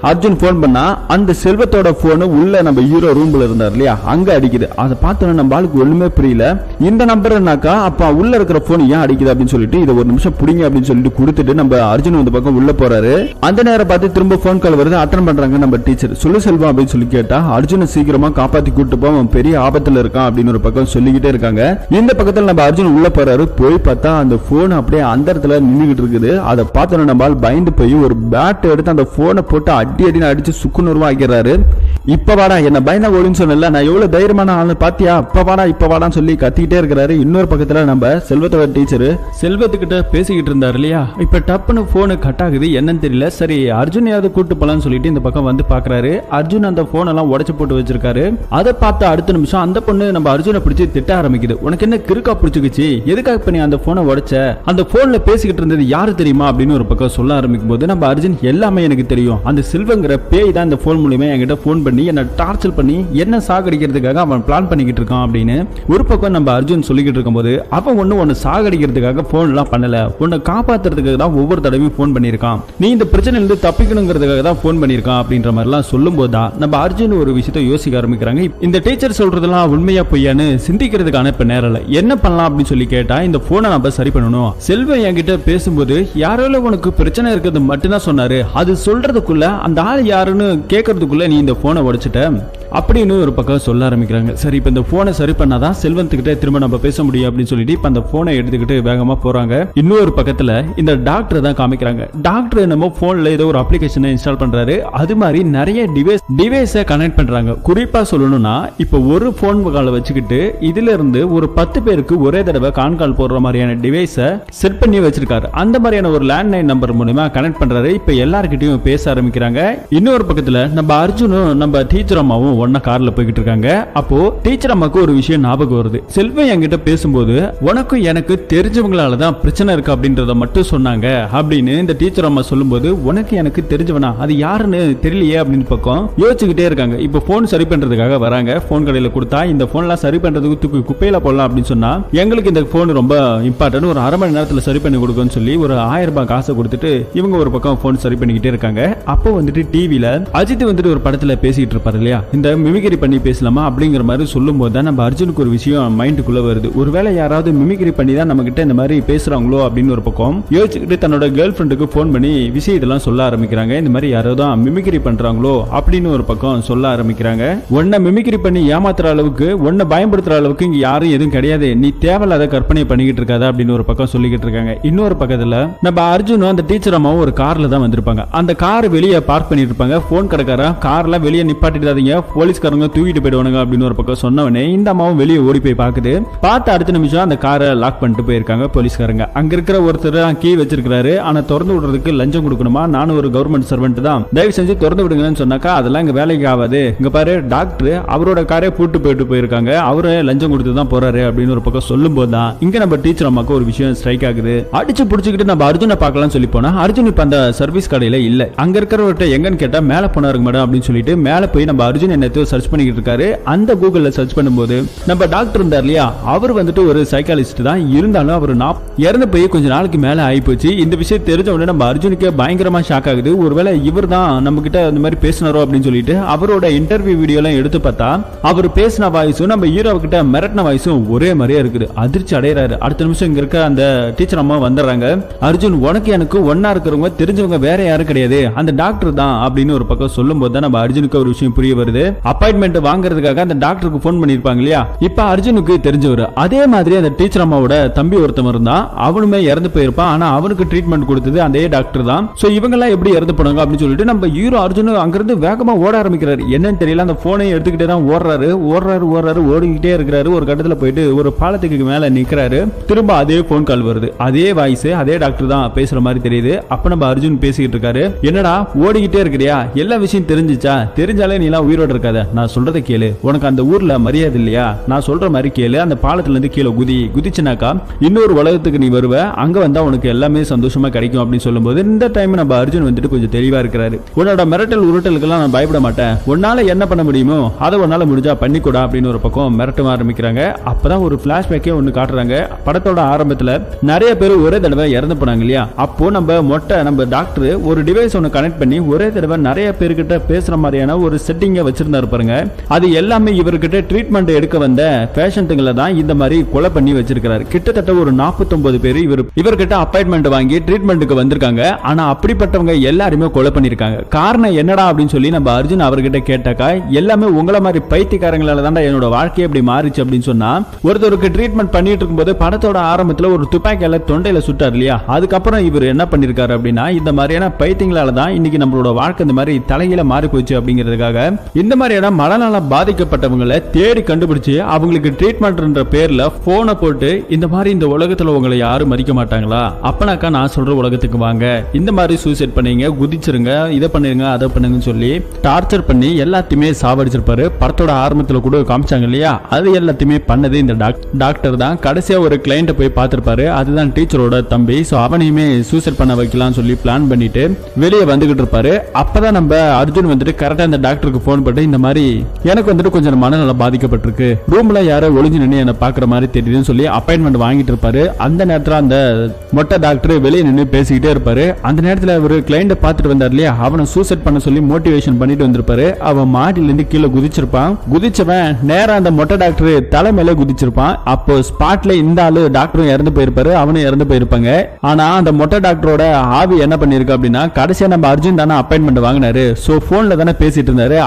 அர்ஜுன் போன் பண்ணா அந்த செல்வத்தோட போன் உள்ள நம்ம ஹீரோ ரூம்ல இருந்தார் இல்லையா, அங்க அடிக்குது. அதை பார்த்தோன்னா நம்ம ஆளுக்கு ஒண்ணுமே புரியல. இந்த நம்பர்னாக்கா அப்ப உள்ள இருக்கிற போன் ஏன் அடிக்குது அப்படின்னு சொல்லிட்டு இதை ஒரு நிமிஷம் புடிங்க அப்படின்னு சொல்லிட்டு கொடுத்துட்டு நம்ம அர்ஜுன் வந்து பக்கம் உள்ள போறாரு. அந்த நேரம் பார்த்து திரும்ப போன் கால் வருது. அட்டன் பண்றாங்க நம்ம டீச்சர். சொல்லு செல்வம் அப்படின்னு சொல்லி கேட்டா அர்ஜுனை சீக்கிரமா காப்பாத்தி கூட்டு போ, அவன் பெரிய ஆபத்துல இருக்கான் அப்படின்னு ஒரு பக்கம் சொல்லிக்கிட்டே இருக்காங்க. இந்த பக்கத்துல நம்ம அர்ஜுன் உள்ள போறாரு. போய் பார்த்தா அந்த போன் அப்படியே அந்த இடத்துல நின்னுகிட்டு இருக்குது. அதை பார்த்தோன்னா நம்ம பயந்து போய் ஒரு பேட் எடுத்து அந்த போனை போட்டு அடின்னு அடிச்சு சுக்குநூறுவா ஆக்கிறாரு. இப்ப வாடா என்ன பயந்தா ஓடுன்னு சொன்னல, நான் எவ்வளவு தைரியமான ஆளு பாத்தியா, இப்ப வாடான்னு சொல்லி கத்திக்கிட்டே இருக்கிறாரு. இன்னொரு பக்கத்துல நம்ம செல்வத்தோட டீச்சர் செல்வத்துக்கிட்ட பேசிக்கிட்டு இருந்தாரு இல்லையா, இப்ப டப்புன்னு போனு கட் ஆகுது. என்னன்னு தெரியல. சரி அர்ஜுனையாவது கூட்டு போலான்னு சொல்லிட்டு இந்த பக்கம் வந்து பாக்குறாரு. அர்ஜுன் அந்த போன் எல்லாம் உடைச்சு போட்டு வச்சிருக்காரு. அதை பார்த்த அடுத்த நிமிஷம் அந்த பொண்ணு நம்ம அர்ஜுனை பிடிச்சி திட்ட ஆரம்பிக்குது. உனக்கு என்ன கிறுக்கா பிடிச்சிக்கிச்சு, எதுக்காக பண்ணி அந்த போனை உடைச்ச, அந்த போன்ல பேசிக்கிட்டு இருந்தது யாரு தெரியுமா அப்படின்னு ஒரு பக்கம் சொல்ல ஆரம்பிக்கும் போது நம்ம அர்ஜுன் எல்லாமே எனக்கு தெரியும், அந்த செல்வங்கிற பேய் தான் இந்த போன் மூலியமா என்கிட்ட போன் பண்ணி என்ன டார்ச்சர் பண்ணி என்ன சாகடிக்கிறதுக்காக அவன் பிளான் பண்ணிக்கிட்டு இருக்கான் அப்படின்னு ஒரு பக்கம் நம்ம அர்ஜுன் சொல்லிக்கிட்டு இருக்கும்போது அவன் ஒன்னு சாகடிக்கிறதுக்காக போன் எல்லாம் பண்ணல, உன்னை காப்பாத்துறதுக்காக தான் ஒவ்வொரு தடவையும் போன் பண்ணிருக்கான், நீ இந்த பிரச்சனையில இருந்து தப்பிக்கணுங்கிறதுக்காக தான் போன் பண்ணிருக்கான் அப்படின்ற மாதிரி எல்லாம் சொல்லும் போதுதான் நம்ம அர்ஜுன் ஒரு விஷயத்தை யோசிக்க ஆரம்பிக்கிறாங்க. இந்த டீச்சர் சொல்றதெல்லாம் உண்மையா பொய்யான்னு சிந்திக்கிறதுக்கான இப்ப நேரம் இல்ல. என்ன பண்ணலாம் அப்படின்னு சொல்லி கேட்டா இந்த போனை நம்ம சரி பண்ணணும். செல்வம் என்கிட்ட பேசும்போது யாரோ உனக்கு பிரச்சனை இருக்கிறது மட்டும்தான் சொன்னாரு, அது சொல்றதுக்குள்ள அந்த ஆள் யாருன்னு கேட்கறதுக்குள்ள நீ இந்த போனை உடைச்சிட்ட அப்படின்னு ஒரு பக்கம் சொல்ல ஆரம்பிக்கிறாங்க. சரி இப்ப இந்த போனை சரி பண்ணாதான் செல்வத்துக்கிட்ட திரும்ப நம்ம பேச முடியும் அப்படின்னு சொல்லிட்டு இப்ப அந்த போனை எடுத்துக்கிட்டு வேகமா போறாங்க. இன்னொரு பக்கத்துல இந்த டாக்டர் தான் காமிக்கிறாங்க. டாக்டர் என்னமோ போன்ல ஏதோ ஒரு அப்ளிகேஷனை இன்ஸ்டால் பண்றாரு. அது மாதிரி நிறைய டிவைஸை கனெக்ட் பண்றாங்க. குறிப்பா சொல்லணும்னா இப்ப ஒரு போன் காலை வச்சுக்கிட்டு இதுல இருந்து ஒரு 10 பேருக்கு ஒரே தடவை கால் போடுற மாதிரியான டிவைஸை செட் பண்ணி வச்சிருக்காரு. அந்த மாதிரியான ஒரு லேண்ட்லைன் நம்பர் மூலமா கனெக்ட் பண்றாரு. இப்ப எல்லார்கிட்டயும் பேச ஆரம்பிக்கிறாங்க. இன்னொரு பக்கத்துல நம்ம அர்ஜுனும் நம்ம டீச்சர் அம்மாவும் ஒன்னா கார்ல போய்கிட்டு இருக்காங்க. அப்போ டீச்சர் அம்மாக்கு ஒரு விஷயம் ஞாபகம் வருது. செல்வம் என்கிட்ட பேசும்போது உனக்கும் எனக்கு தெரிஞ்சவங்களால தான் பிரச்சனை இருக்கு அப்படின்றத மட்டும் சொன்னாங்க அப்படின்னு இந்த டீச்சர் அம்மா சொல்லும்போது உனக்கு எனக்கு தெரிஞ்சவனா அது யாருன்னு தெரியலையே அப்படின்னு பக்கம் யோசிச்சுக்கிட்டே இருக்காங்க. இப்போ போன் சரி பண்றதுக்காக வராங்க. போன் கடையில கொடுத்தா இந்த போன்லாம் சரி பண்றதுக்கு தூக்கி குப்பையில போடலாம் அப்படின்னு சொன்னா எங்களுக்கு இந்த போன் ரொம்ப இம்பார்ட்டன்ட், ஒரு அரை மணி நேரத்துல சரி பண்ணி கொடுக்குன்னு சொல்லி ஒரு 1000 ரூபாய் காசை கொடுத்துட்டு இவங்க ஒரு பக்கம் போன் சரி பண்ணிக்கிட்டே இருக்காங்க. அப்போ வந்துட்டு டிவில அஜித் வந்துட்டு ஒரு படத்துல பேசிட்டு இருப்பாரு இல்லையா, இந்த மிமிக்ரி பண்ணி பேசலாமா அப்படிங்கிற மாதிரி சொல்லும் போது தான் நம்ம அர்ஜுனுக்கு ஒரு விஷயம் மைண்டுக்குள்ள வருது. ஒருவேளை யாராவது மிமிக்ரி பண்ணி தான் நம்ம கிட்ட இந்த மாதிரி பேசுறாங்களோ அப்படின்னு ஒரு பக்கம் யோசிச்சுக்கிட்டு தன்னோட கேர்ள் ஃப்ரெண்டுக்கு போன் பண்ணி விஷயத்தெல்லாம் சொல்ல ஆரம்பிக்கிறாங்க. இந்த மாதிரி யாராவது மிமிக்ரி பண்றாங்களோ அப்படின்னு ஒரு பக்கம் சொல்ல ஆரம்பிக்கிறாங்க. உன்னை மிமிக்ரி பண்ணி ஏமாத்துற அளவுக்கு உன்னை பயன்படுத்துற அளவுக்கு இங்க யாரும் எதுவும் கிடையாது, நீ தேவையில்லாத கற்பனை பண்ணிக்கிட்டு இருக்காத அப்படின்னு ஒரு பக்கம் சொல்லிக்கிட்டு இருக்காங்க. இன்னொரு பக்கத்துல நம்ம அர்ஜுனும் அந்த டீச்சர் அம்மாவும் ஒரு கார்ல தான் வந்திருப்பாங்க. அந்த கார் வெளியே பார்க் பண்ணிட்டு இருப்பாங்க. போன் கடைக்கார கார்ல வெளியே நிப்பாட்டிடாதீங்க, போலீஸ்காரங்க தூக்கிட்டு போயிடுவானுங்க அப்படின்னு ஒரு பக்கம் சொன்னவனே இந்த அம்மாவும் வெளியே ஓடி போய் பாக்குது. பார்த்து அடுத்த நிமிஷம் அந்த காரை லாக் பண்ணிட்டு போயிருக்காங்க போலீஸ்காரங்க. அங்க இருக்கிற ஒருத்தர் கீ வச்சிருக்காரு, ஆனா திறந்து விடுறதுக்கு லஞ்சம் கொடுக்கணுமா, நானும் ஒரு கவர்மெண்ட் சர்வெண்ட் தான், தயவு செஞ்சு திறந்து விடுங்கன்னு சொன்னாக்கா அதெல்லாம் இங்க வேலைக்கு ஆகாது, இங்க பாரு டாக்டர் அவரோட காரே பூட்டு போயிட்டு போயிருக்காங்க, அவரு லஞ்சம் கொடுத்து தான் போறாரு அப்படின்னு ஒரு பக்கம் சொல்லும் போதுதான் இங்க நம்ம டீச்சர் அம்மாக்கு ஒரு விஷயம் ஸ்ட்ரைக் ஆகுது. அடிச்சு புடிச்சுக்கிட்டு நம்ம அர்ஜுனை பார்க்கலாம் சொல்லி போனா அர்ஜுன் இப்ப அந்த சர்வீஸ் கடையில இல்ல. அங்க இருக்கிறவர்கிட்ட எங்கன்னு கேட்டா மேல போனாருங்க மேடம் அப்படின்னு சொல்லிட்டு மேல போய் நம்ம அர்ஜுன் என்ன என்னத்தையோ சர்ச் பண்ணிக்கிட்டு இருக்காரு. அந்த கூகுள்ல சர்ச் பண்ணும்போது நம்ம டாக்டர் இருந்தார் இல்லையா, அவர் வந்துட்டு ஒரு சைக்காலஜிஸ்ட் தான். இருந்தாலும் அவர் இறந்து போய் கொஞ்ச நாளைக்கு மேல ஆயிப்போச்சு. இந்த விஷயம் தெரிஞ்ச உடனே நம்ம அர்ஜுனுக்கு பயங்கரமா ஷாக் ஆகுது. ஒருவேளை இவர் தான் நம்ம கிட்ட இந்த மாதிரி பேசினாரோ அப்படின்னு சொல்லிட்டு அவரோட இன்டர்வியூ வீடியோ எல்லாம் எடுத்து பார்த்தா அவர் பேசின வாய்ஸும் நம்ம ஹீரோ கிட்ட மிரட்டின வாய்ஸும் ஒரே மாதிரியா இருக்குது. அதிர்ச்சி அடைகிறாரு. அடுத்த நிமிஷம் இங்க இருக்க அந்த டீச்சர் அம்மா வந்துடுறாங்க. அர்ஜுன், உனக்கு எனக்கு ஒன்னா இருக்கிறவங்க தெரிஞ்சவங்க வேற யாரும் கிடையாது, அந்த டாக்டர் தான் அப்படின்னு ஒரு பக்கம் சொல்லும் போது தான் நம்ம அர்ஜுனுக்கு ஒரு விஷயம் புரிய வருது. அப்பாயின்மெண்ட் வாங்குறதுக்காக அந்த டாக்டருக்கு போன் பண்ணிருப்பாங்க இல்லையா, இப்ப அர்ஜுனுக்கு தெரிஞ்சவர். அதே மாதிரி அந்த டீச்சர் அம்மாவோட தம்பி ஒருத்தன் இருந்தான், அவனுமே இறந்து போயிருப்பான். ஆனா அவனுக்கு ட்ரீட்மெண்ட் கொடுத்தது அதே டாக்டர் தான். சோ இவங்க எல்லாம் எப்படி இறந்து போனாங்க அப்படின்னு சொல்லிட்டு நம்ம ஹீரோ அர்ஜுன் அங்கிருந்து வேகமா ஓட ஆரம்பிக்கிறாரு. என்னன்னு தெரியல, அந்த போனை எடுத்துக்கிட்டே தான் ஓடுறாரு. ஓடிக்கிட்டே இருக்கிறாரு. ஒரு கட்டத்துல போயிட்டு ஒரு பாலத்துக்கு மேல நிக்கிறாரு. திரும்ப அதே போன் கால் வருது. அதே வாய்ஸ், அதே டாக்டர் தான் பேசுற மாதிரி தெரியுது. அப்ப நம்ம அர்ஜுன் பேசிக்கிட்டு இருக்காரு. என்னடா ஓடிக்கிட்டே இருக்கிறியா, எல்லா விஷயம் தெரிஞ்சிச்சா? தெரிஞ்சாலே நீ எல்லாம் உயிரோட இருக்காத, நான் சொல்றதை கேளு. உனக்கு அந்த ஊர்ல மரியாதை இல்லையா? நான் சொல்ற மாதிரி கேளு. அந்த பாலத்துல இருந்து கீழே குதிச்சுனாக்கா இன்னொரு உலகத்துக்கு நீ வருவ. அங்க வந்தா உனக்கு எல்லாமே சந்தோஷமா கிடைக்கும் அப்படின்னு சொல்லும்போது இந்த டைம் நம்ம அர்ஜுன் வந்துட்டு கொஞ்சம் தெளிவா இருக்கிறாரு. உன்னோட மிரட்டல் உருட்டலுக்கெல்லாம் நான் பயப்பட மாட்டேன். உன்னால என்ன பண்ண முடியுமோ அதை உன்னால முடிஞ்சா பண்ணிக்கூடா அப்படின்னு ஒரு பக்கம் மிரட்ட ஆரம்பிக்கிறாங்க. அப்பதான் ஒரு பிளாஷ்பேக்கே ஒன்னு காட்டுறாங்க. படத்தோட ஆரம்பத்துல நிறைய பேர் ஒரே தடவை இறந்து போனாங்க இல்லையா, அப்போ நம்ம டாக்டர் ஒரு டிவைஸ் ஒன்னு கனெக்ட் பண்ணி ஒரே தடவை நிறைய பேர்கிட்ட பேசுற மாதிரியான ஒரு செட்டிங்க வச்சிருந்தாரு பாருங்க. அது எல்லாமே இவர்கிட்ட ட்ரீட்மெண்ட் எடுக்க வந்த பேஷண்ட்டுங்களை தான் இந்த மாதிரி கொலை பண்ணி வச்சிருக்காரு. கிட்டத்தட்ட ஒரு 49 பேர் இவர்கிட்ட அப்பாயின்மெண்ட் வாங்கி ட்ரீட்மெண்ட்டுக்கு வந்திருக்காங்க. ஆனா அப்படிப்பட்டவங்க எல்லாருமே கொலை பண்ணிருக்காங்க. காரணம் என்னடா அப்படின்னு சொல்லி நம்ம அர்ஜுன் அவர்கிட்ட கேட்டாக்கா, எல்லாமே உங்கள மாதிரி பைத்தியக்காரங்களால தான் என்னோட வாழ்க்கையை அப்படி மாறிச்சு அப்படின்னு சொன்னா, ஒருத்தருக்கு ட்ரீட்மெண்ட் பண்ணிட்டு இருக்கும்போது படத்தோட ஆரம்பத்துல ஒரு துப்பாக்கியால தொண்டையில சுட்டார் இல்லையா, அதுக்கப்புறம் இவர் என்ன பண்ணிருக்காரு அப்படின்னா, இந்த மாதிரியான பைத்தியங்களால தான் இன்னைக்கு நம்மளோட வாழ்க்கை இந்த மாதிரி தலையில மாறி போச்சு அப்படிங்கிறதுக்காக இந்த மாதிரியான மனநல பாதிக்கப்பட்டவங்களை தேடி கண்டுபிடிச்சு அவங்களுக்கு ட்ரீட்மெண்ட்ன்ற பேர்ல போனை போட்டு இந்த மாதிரி இந்த உலகத்துல உங்களை யாரும் மதிக்க மாட்டாங்களா, அப்பனாக்கா நான் சொல்ற உலகத்துக்கு வாங்க, இந்த மாதிரி சூசைட் பண்ணீங்க, குதிச்சிருங்க, இதை பண்ணுங்க அதை பண்ணுங்கன்னு சொல்லி டார்ச்சர் பண்ணி எல்லாத்தையுமே சாவடிச்சிருப்பாரு. படத்தோட ஆரம்பத்துல கூட காமிச்சாங்க இல்லையா, அது எல்லாத்தையுமே பண்ணது இந்த டாக்டர் தான். கடைசியா ஒரு கிளைண்ட போய் பார்த்திருப்பாரு. அதுதான் டீச்சரோட தம்பி. சோ அவனையுமே சூசைட் பண்ண வைக்கலாம் சொல்லி பிளான் பண்ணிட்டு வெளியே வந்துகிட்டு இருப்பாரு. அப்பதான் நம்ம அர்ஜுன் வந்துட்டு கரெக்டா அந்த டாக்டருக்கு போன் பண்ணி, இந்த மாதிரி எனக்கு வந்துட்டு கொஞ்சம் மனநலம் பாதிக்கப்பட்டிருக்கு, ரூம்ல யாரோ ஒளிஞ்சு நின்று என்ன பாக்குற மாதிரி தெரியுதுன்னு சொல்லி அப்பாயின்மெண்ட் வாங்கிட்டு இருப்பாரு. அந்த நேரத்துல அந்த மொட்டை டாக்டர் வெளியே நின்று பேசிக்கிட்டே இருப்பாரு. அந்த நேரத்துல ஒரு கிளைண்ட பார்த்துட்டு வந்தார் இல்லையா, அவனை சூசைட் பண்ண சொல்லி மோட்டிவேஷன் பண்ணிட்டு வந்திருப்பாரு. அவன் மாடியில இருந்து கீழே குதிச்சவன் நேரா அந்த மொட்டை டாக்டர் தலை மேல குதிச்சிருப்பான். அப்போ ஸ்பாட்ல இந்த ஆளு டாக்டரும் இறந்து போயிருப்பாரு, அவனும் இறந்து போயிருப்பாங்க. ஆனா அந்த மொட்டை டாக்டரோட ஆவி என்ன பண்ணிருக்கு அப்படின்னா, கடைசியா நம்ம அர்ஜுன் தானே அப்பாயின்மெண்ட் வாங்கினாரு, சோ போன்ல தானே பேசிட்டு இருந்தாரு,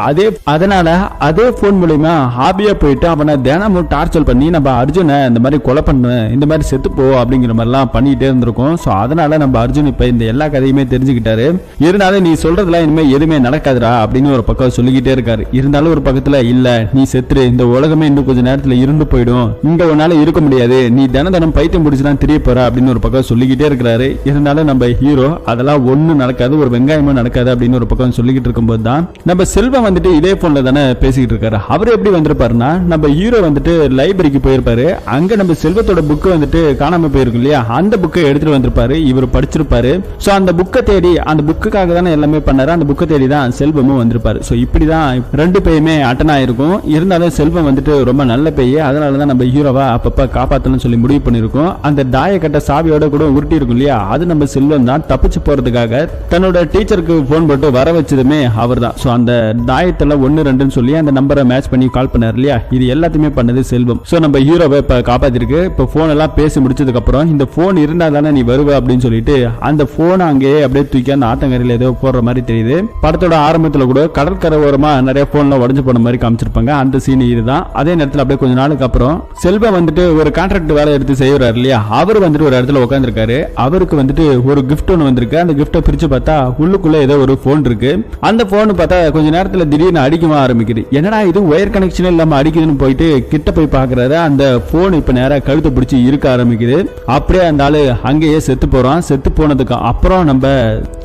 அதனால அதே போன் மூலமா ஆவியா போயிட்டு அவனை தினமும் டார்ச்சர் பண்ணி நம்ம அர்ஜுனை இந்த மாதிரி கொலை பண்ணு, இந்த மாதிரி செத்து போ அப்படிங்கிற மாதிரி எல்லாம் பண்ணிட்டே இருந்திருக்கும். சோ அதனால நம்ம அர்ஜுன் இப்ப இந்த எல்லா கதையுமே தெரிஞ்சுக்கிட்டாரு. இருந்தாலும் நீ சொல்றதுல இனிமே எதுவுமே நடக்காதுடா அப்படின்னு ஒரு பக்கம் சொல்லிக்கிட்டே இருக்காரு. இருந்தாலும் ஒரு பக்கத்துல இல்ல, நீ செத்துரு, இந்த உலகமே இன்னும் கொஞ்ச நேரத்துல இருந்து போயிடும், இங்க உன்னால இருக்க முடியாது, நீ தினம் பைத்தியம் முடிச்சுதான் தெரிய போற அப்படின்னு ஒரு பக்கம் சொல்லிக்கிட்டே இருக்கிறாரு. இருந்தாலும் நம்ம ஹீரோ அதெல்லாம் ஒண்ணும் நடக்காது, ஒரு வெங்காயமும் நடக்காது அப்படின்னு ஒரு பக்கம் சொல்லிக்கிட்டு இருக்கும்போது தான் நம்ம செல்வம் வந்துட்டு இதே போன்ல தானே பேசிக்கிட்டு இருக்காரு. அவர் எப்படி வந்திருப்பாருன்னா, நம்ம ஹீரோ வந்துட்டு லைப்ரரிக்கு போயிருப்பாரு. அங்க நம்ம செல்வத்தோட புக்கு வந்துட்டு காணாம போயிருக்கு இல்லையா, அந்த புக்கை எடுத்துட்டு வந்திருப்பாரு. இவர் படிச்சிருப்பாரு. சோ அந்த புக்கை தேடி, அந்த புக்குக்காக தானே எல்லாமே பண்ணாரு, அந்த புக்கை தேடி தான் செல்வமும் வந்திருப்பாரு. சோ இப்படிதான் ரெண்டு பேயுமே அட்டன் ஆயிருக்கும். இருந்தாலும் செல்வம் வந்துட்டு ரொம்ப நல்ல பேய், அதனாலதான் நம்ம ஹீரோவா அப்பப்ப காப்பாத்தணும்னு சொல்லி முடிவு பண்ணிருக்கோம். அந்த தாயக்கட்ட சாவியோட கூட உருட்டி இருக்கும் இல்லையா, அது நம்ம செல்வம் தான். தப்பிச்சு போறதுக்காக தன்னோட டீச்சருக்கு போன் போட்டு வர வச்சதுமே அவர் தான். சோ அந்த தாயத்துல 1 2 சொல்லி அந்த நம்பரை மேட்ச் பண்ணி கால் பண்ணாரு இல்லையா, இது எல்லாத்தையுமே பண்ணது செல்வம். சோ நம்ம ஹீரோவை இப்ப காப்பாத்திருக்கு. இப்ப போன் எல்லாம் பேசி முடிச்சதுக்கு அப்புறம் இந்த போன் இருந்தா தானே நீ வருவ அப்படின்னு சொல்லிட்டு அந்த போன் அங்கேயே அப்படியே தூக்கி அந்த ஆத்தங்கரையில ஏதோ போடுற மாதிரி தெரியுது. படத்தோட ஆரம்பத்துல கூட கடற்கரை ஓரமா நிறைய போன்ல உடஞ்சு போன மாதிரி காமிச்சிருப்பாங்க. அந்த சீன் இதுதான். அதே நேரத்தில் அப்படியே கொஞ்ச நாளுக்கு அப்புறம் செல்வம் வந்துட்டு ஒரு கான்ட்ராக்ட் வேலை எடுத்து செய்யறாரு இல்லையா, அவர் வந்துட்டு ஒரு இடத்துல உட்காந்துருக்காரு. அவருக்கு வந்துட்டு ஒரு கிஃப்ட் ஒன்று வந்திருக்கு. அந்த கிஃப்ட்டை பிரிச்சு பார்த்தா உள்ளுக்குள்ள ஏதோ ஒரு போன் இருக்கு. அந்த போன் பார்த்தா கொஞ்ச நேரத்துல திடீர்னு அடிக்கமா ஆரம்பிக்குது. என்னடா இது ஒயர் கனெக்ஷன் இல்லாம அடிக்குதுன்னு போயிட்டு கிட்ட போய் பாக்குறாரு. அந்த போன் இப்ப நேரா கழுத்தை பிடிச்சி இருக்க ஆரம்பிக்குது. அப்படியே அந்த ஆளு அங்கேயே செத்து போறான். செத்து போனதுக்கு அப்புறம் நம்ம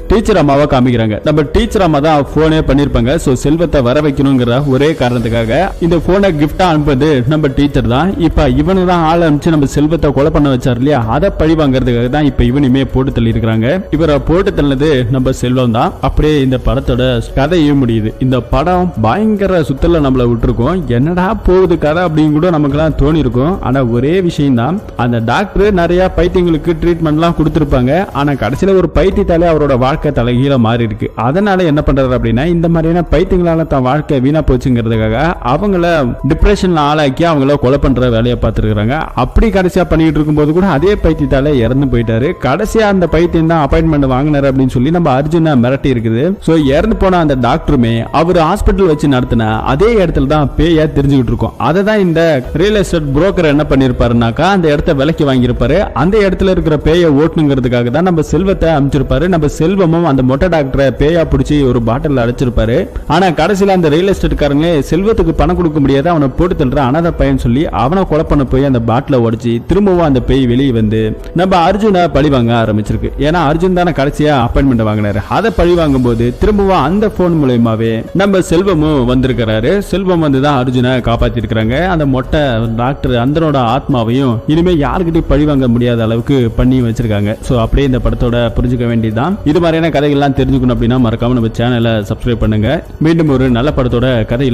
டீச்சர் அம்மாவை காமிக்கிறாங்க. நம்ம டீச்சர் அம்மா தான் போனே பண்ணிருப்பாங்க. சோ செல்வத்தை வர வைக்கணுங்கிற ஒரே காரணத்துக்காக இந்த போனை கிஃப்டா அனுப்புறது நம்ம டீச்சர் தான். இப்ப இவனு தான் ஆள் அனுப்பிச்சு நம்ம செல்வத்தை கொலை பண்ண வச்சார் இல்லையா, அதை பழி வாங்கறதுக்காக தான் இப்ப இவனுமே போட்டு தள்ளி இருக்கிறாங்க. இவரை போட்டு தள்ளது நம்ம செல்வம் தான். அப்படியே இந்த படத்தோட கதையும் முடியுது. இந்த படம் பயங்கர சுத்தல நம்மள விட்டுருக்கோம். என்னடா போகுது கதை அப்படின்னு கூட நமக்குலாம் தோணி இருக்கும். ஆனா ஒரே விஷயம் தான், அந்த டாக்டர் நிறைய பைத்தியங்களுக்கு ட்ரீட்மெண்ட்லாம் கொடுத்துருப்பாங்க. ஆனா கடைசியில ஒரு பைத்தியத்தாலே அவரோட வாழ்க்கை தலைகீழ மாறி இருக்கு. அதனால என்ன பண்றாரு அப்படின்னா, இந்த மாதிரியான பைத்தியங்களால தான் வாழ்க்கை வீணா போச்சுங்கிறதுக்காக அவங்கள டிப்ரெஷன்ல ஆளாக்கி அவங்கள கொலை பண்ற வேலையை பார்த்துருக்காங்க. அப்படி கடைசியா பண்ணிட்டு இருக்கும்போது கூட அதே பைத்தியத்தால இறந்து போயிட்டாரு. கடைசியா அந்த பைத்தியம் தான் அப்பாயின்மெண்ட் வாங்கினாரு அப்படின்னு சொல்லி நம்ம அர்ஜுனை மிரட்டி இருக்குது. சோ இறந்து போன அந்த டாக்டருமே அவர் ஹாஸ்பிட்டல் வச்சு நடத்தின அதே இடத்துல தான் பேயா தெரிஞ்சுக்கிட்டு இருக்கோம். அதை தான் இந்த ரியல் எஸ்டேட் புரோக்கர் என்ன பண்ணிருப்பாருனாக்கா, அந்த இடத்த விலைக்கு வாங்கியிருப்பாரு. அந்த இடத்துல இருக்கிற பேயை ஓட்டணுங்கிறதுக்காக தான் நம்ம செல்வத்தை அமைச்சிருப்பாரு. நம்ம செல்வமும் அந்த மொட்டை டாக்டரை பேயா பிடிச்சி ஒரு பாட்டில் அடைச்சிருப்பாரு. ஆனா கடைசியில அந்த ரியல் எஸ்டேட் காரங்க செல்வத்துக்கு பணம் கொடுக்க முடியாது, அவனை போட்டு தள்ளுற அனாதை பையன் சொல்லி அவனை கொலை பண்ண போய் அந்த பாட்டில உடைச்சு திரும்பவும் அந்த பேய் வெளியே வந்து நம்ம அர்ஜுனை பழி வாங்க ஆரம்பிச்சிருக்கு. ஏன்னா அர்ஜுன் தானே கடைசியா அப்பாயின்மெண்ட் வாங்கினாரு. அதை பழி வாங்கும் போது திரும்பவும் அந்த போன் மூலமாவே நம்ம செல்வமும் வந்திருக்கிறாரு. செல்வம் வந்து தான் அர்ஜுனை காப்பாத்தி இருக்காங்க. அந்த மொட்டை டாக்டர் அந்தனோட ஆத்மாவையும் இனிமே யாருக்கிட்டையும் பழி வாங்க முடியாத அளவுக்கு பண்ணி வச்சிருக்காங்க. சோ அப்படியே இந்த படத்தோட புரிஞ்சுக்க வேண்டியதுதான். இது மாதிரியான கதைகள்லாம் தெரிஞ்சுக்கணும் அப்படின்னா மறக்காம நம்ம சேனலை சப்ஸ்கிரைப் பண்ணுங்க. மீண்டும் ஒரு நல்ல படத்தோட கதையில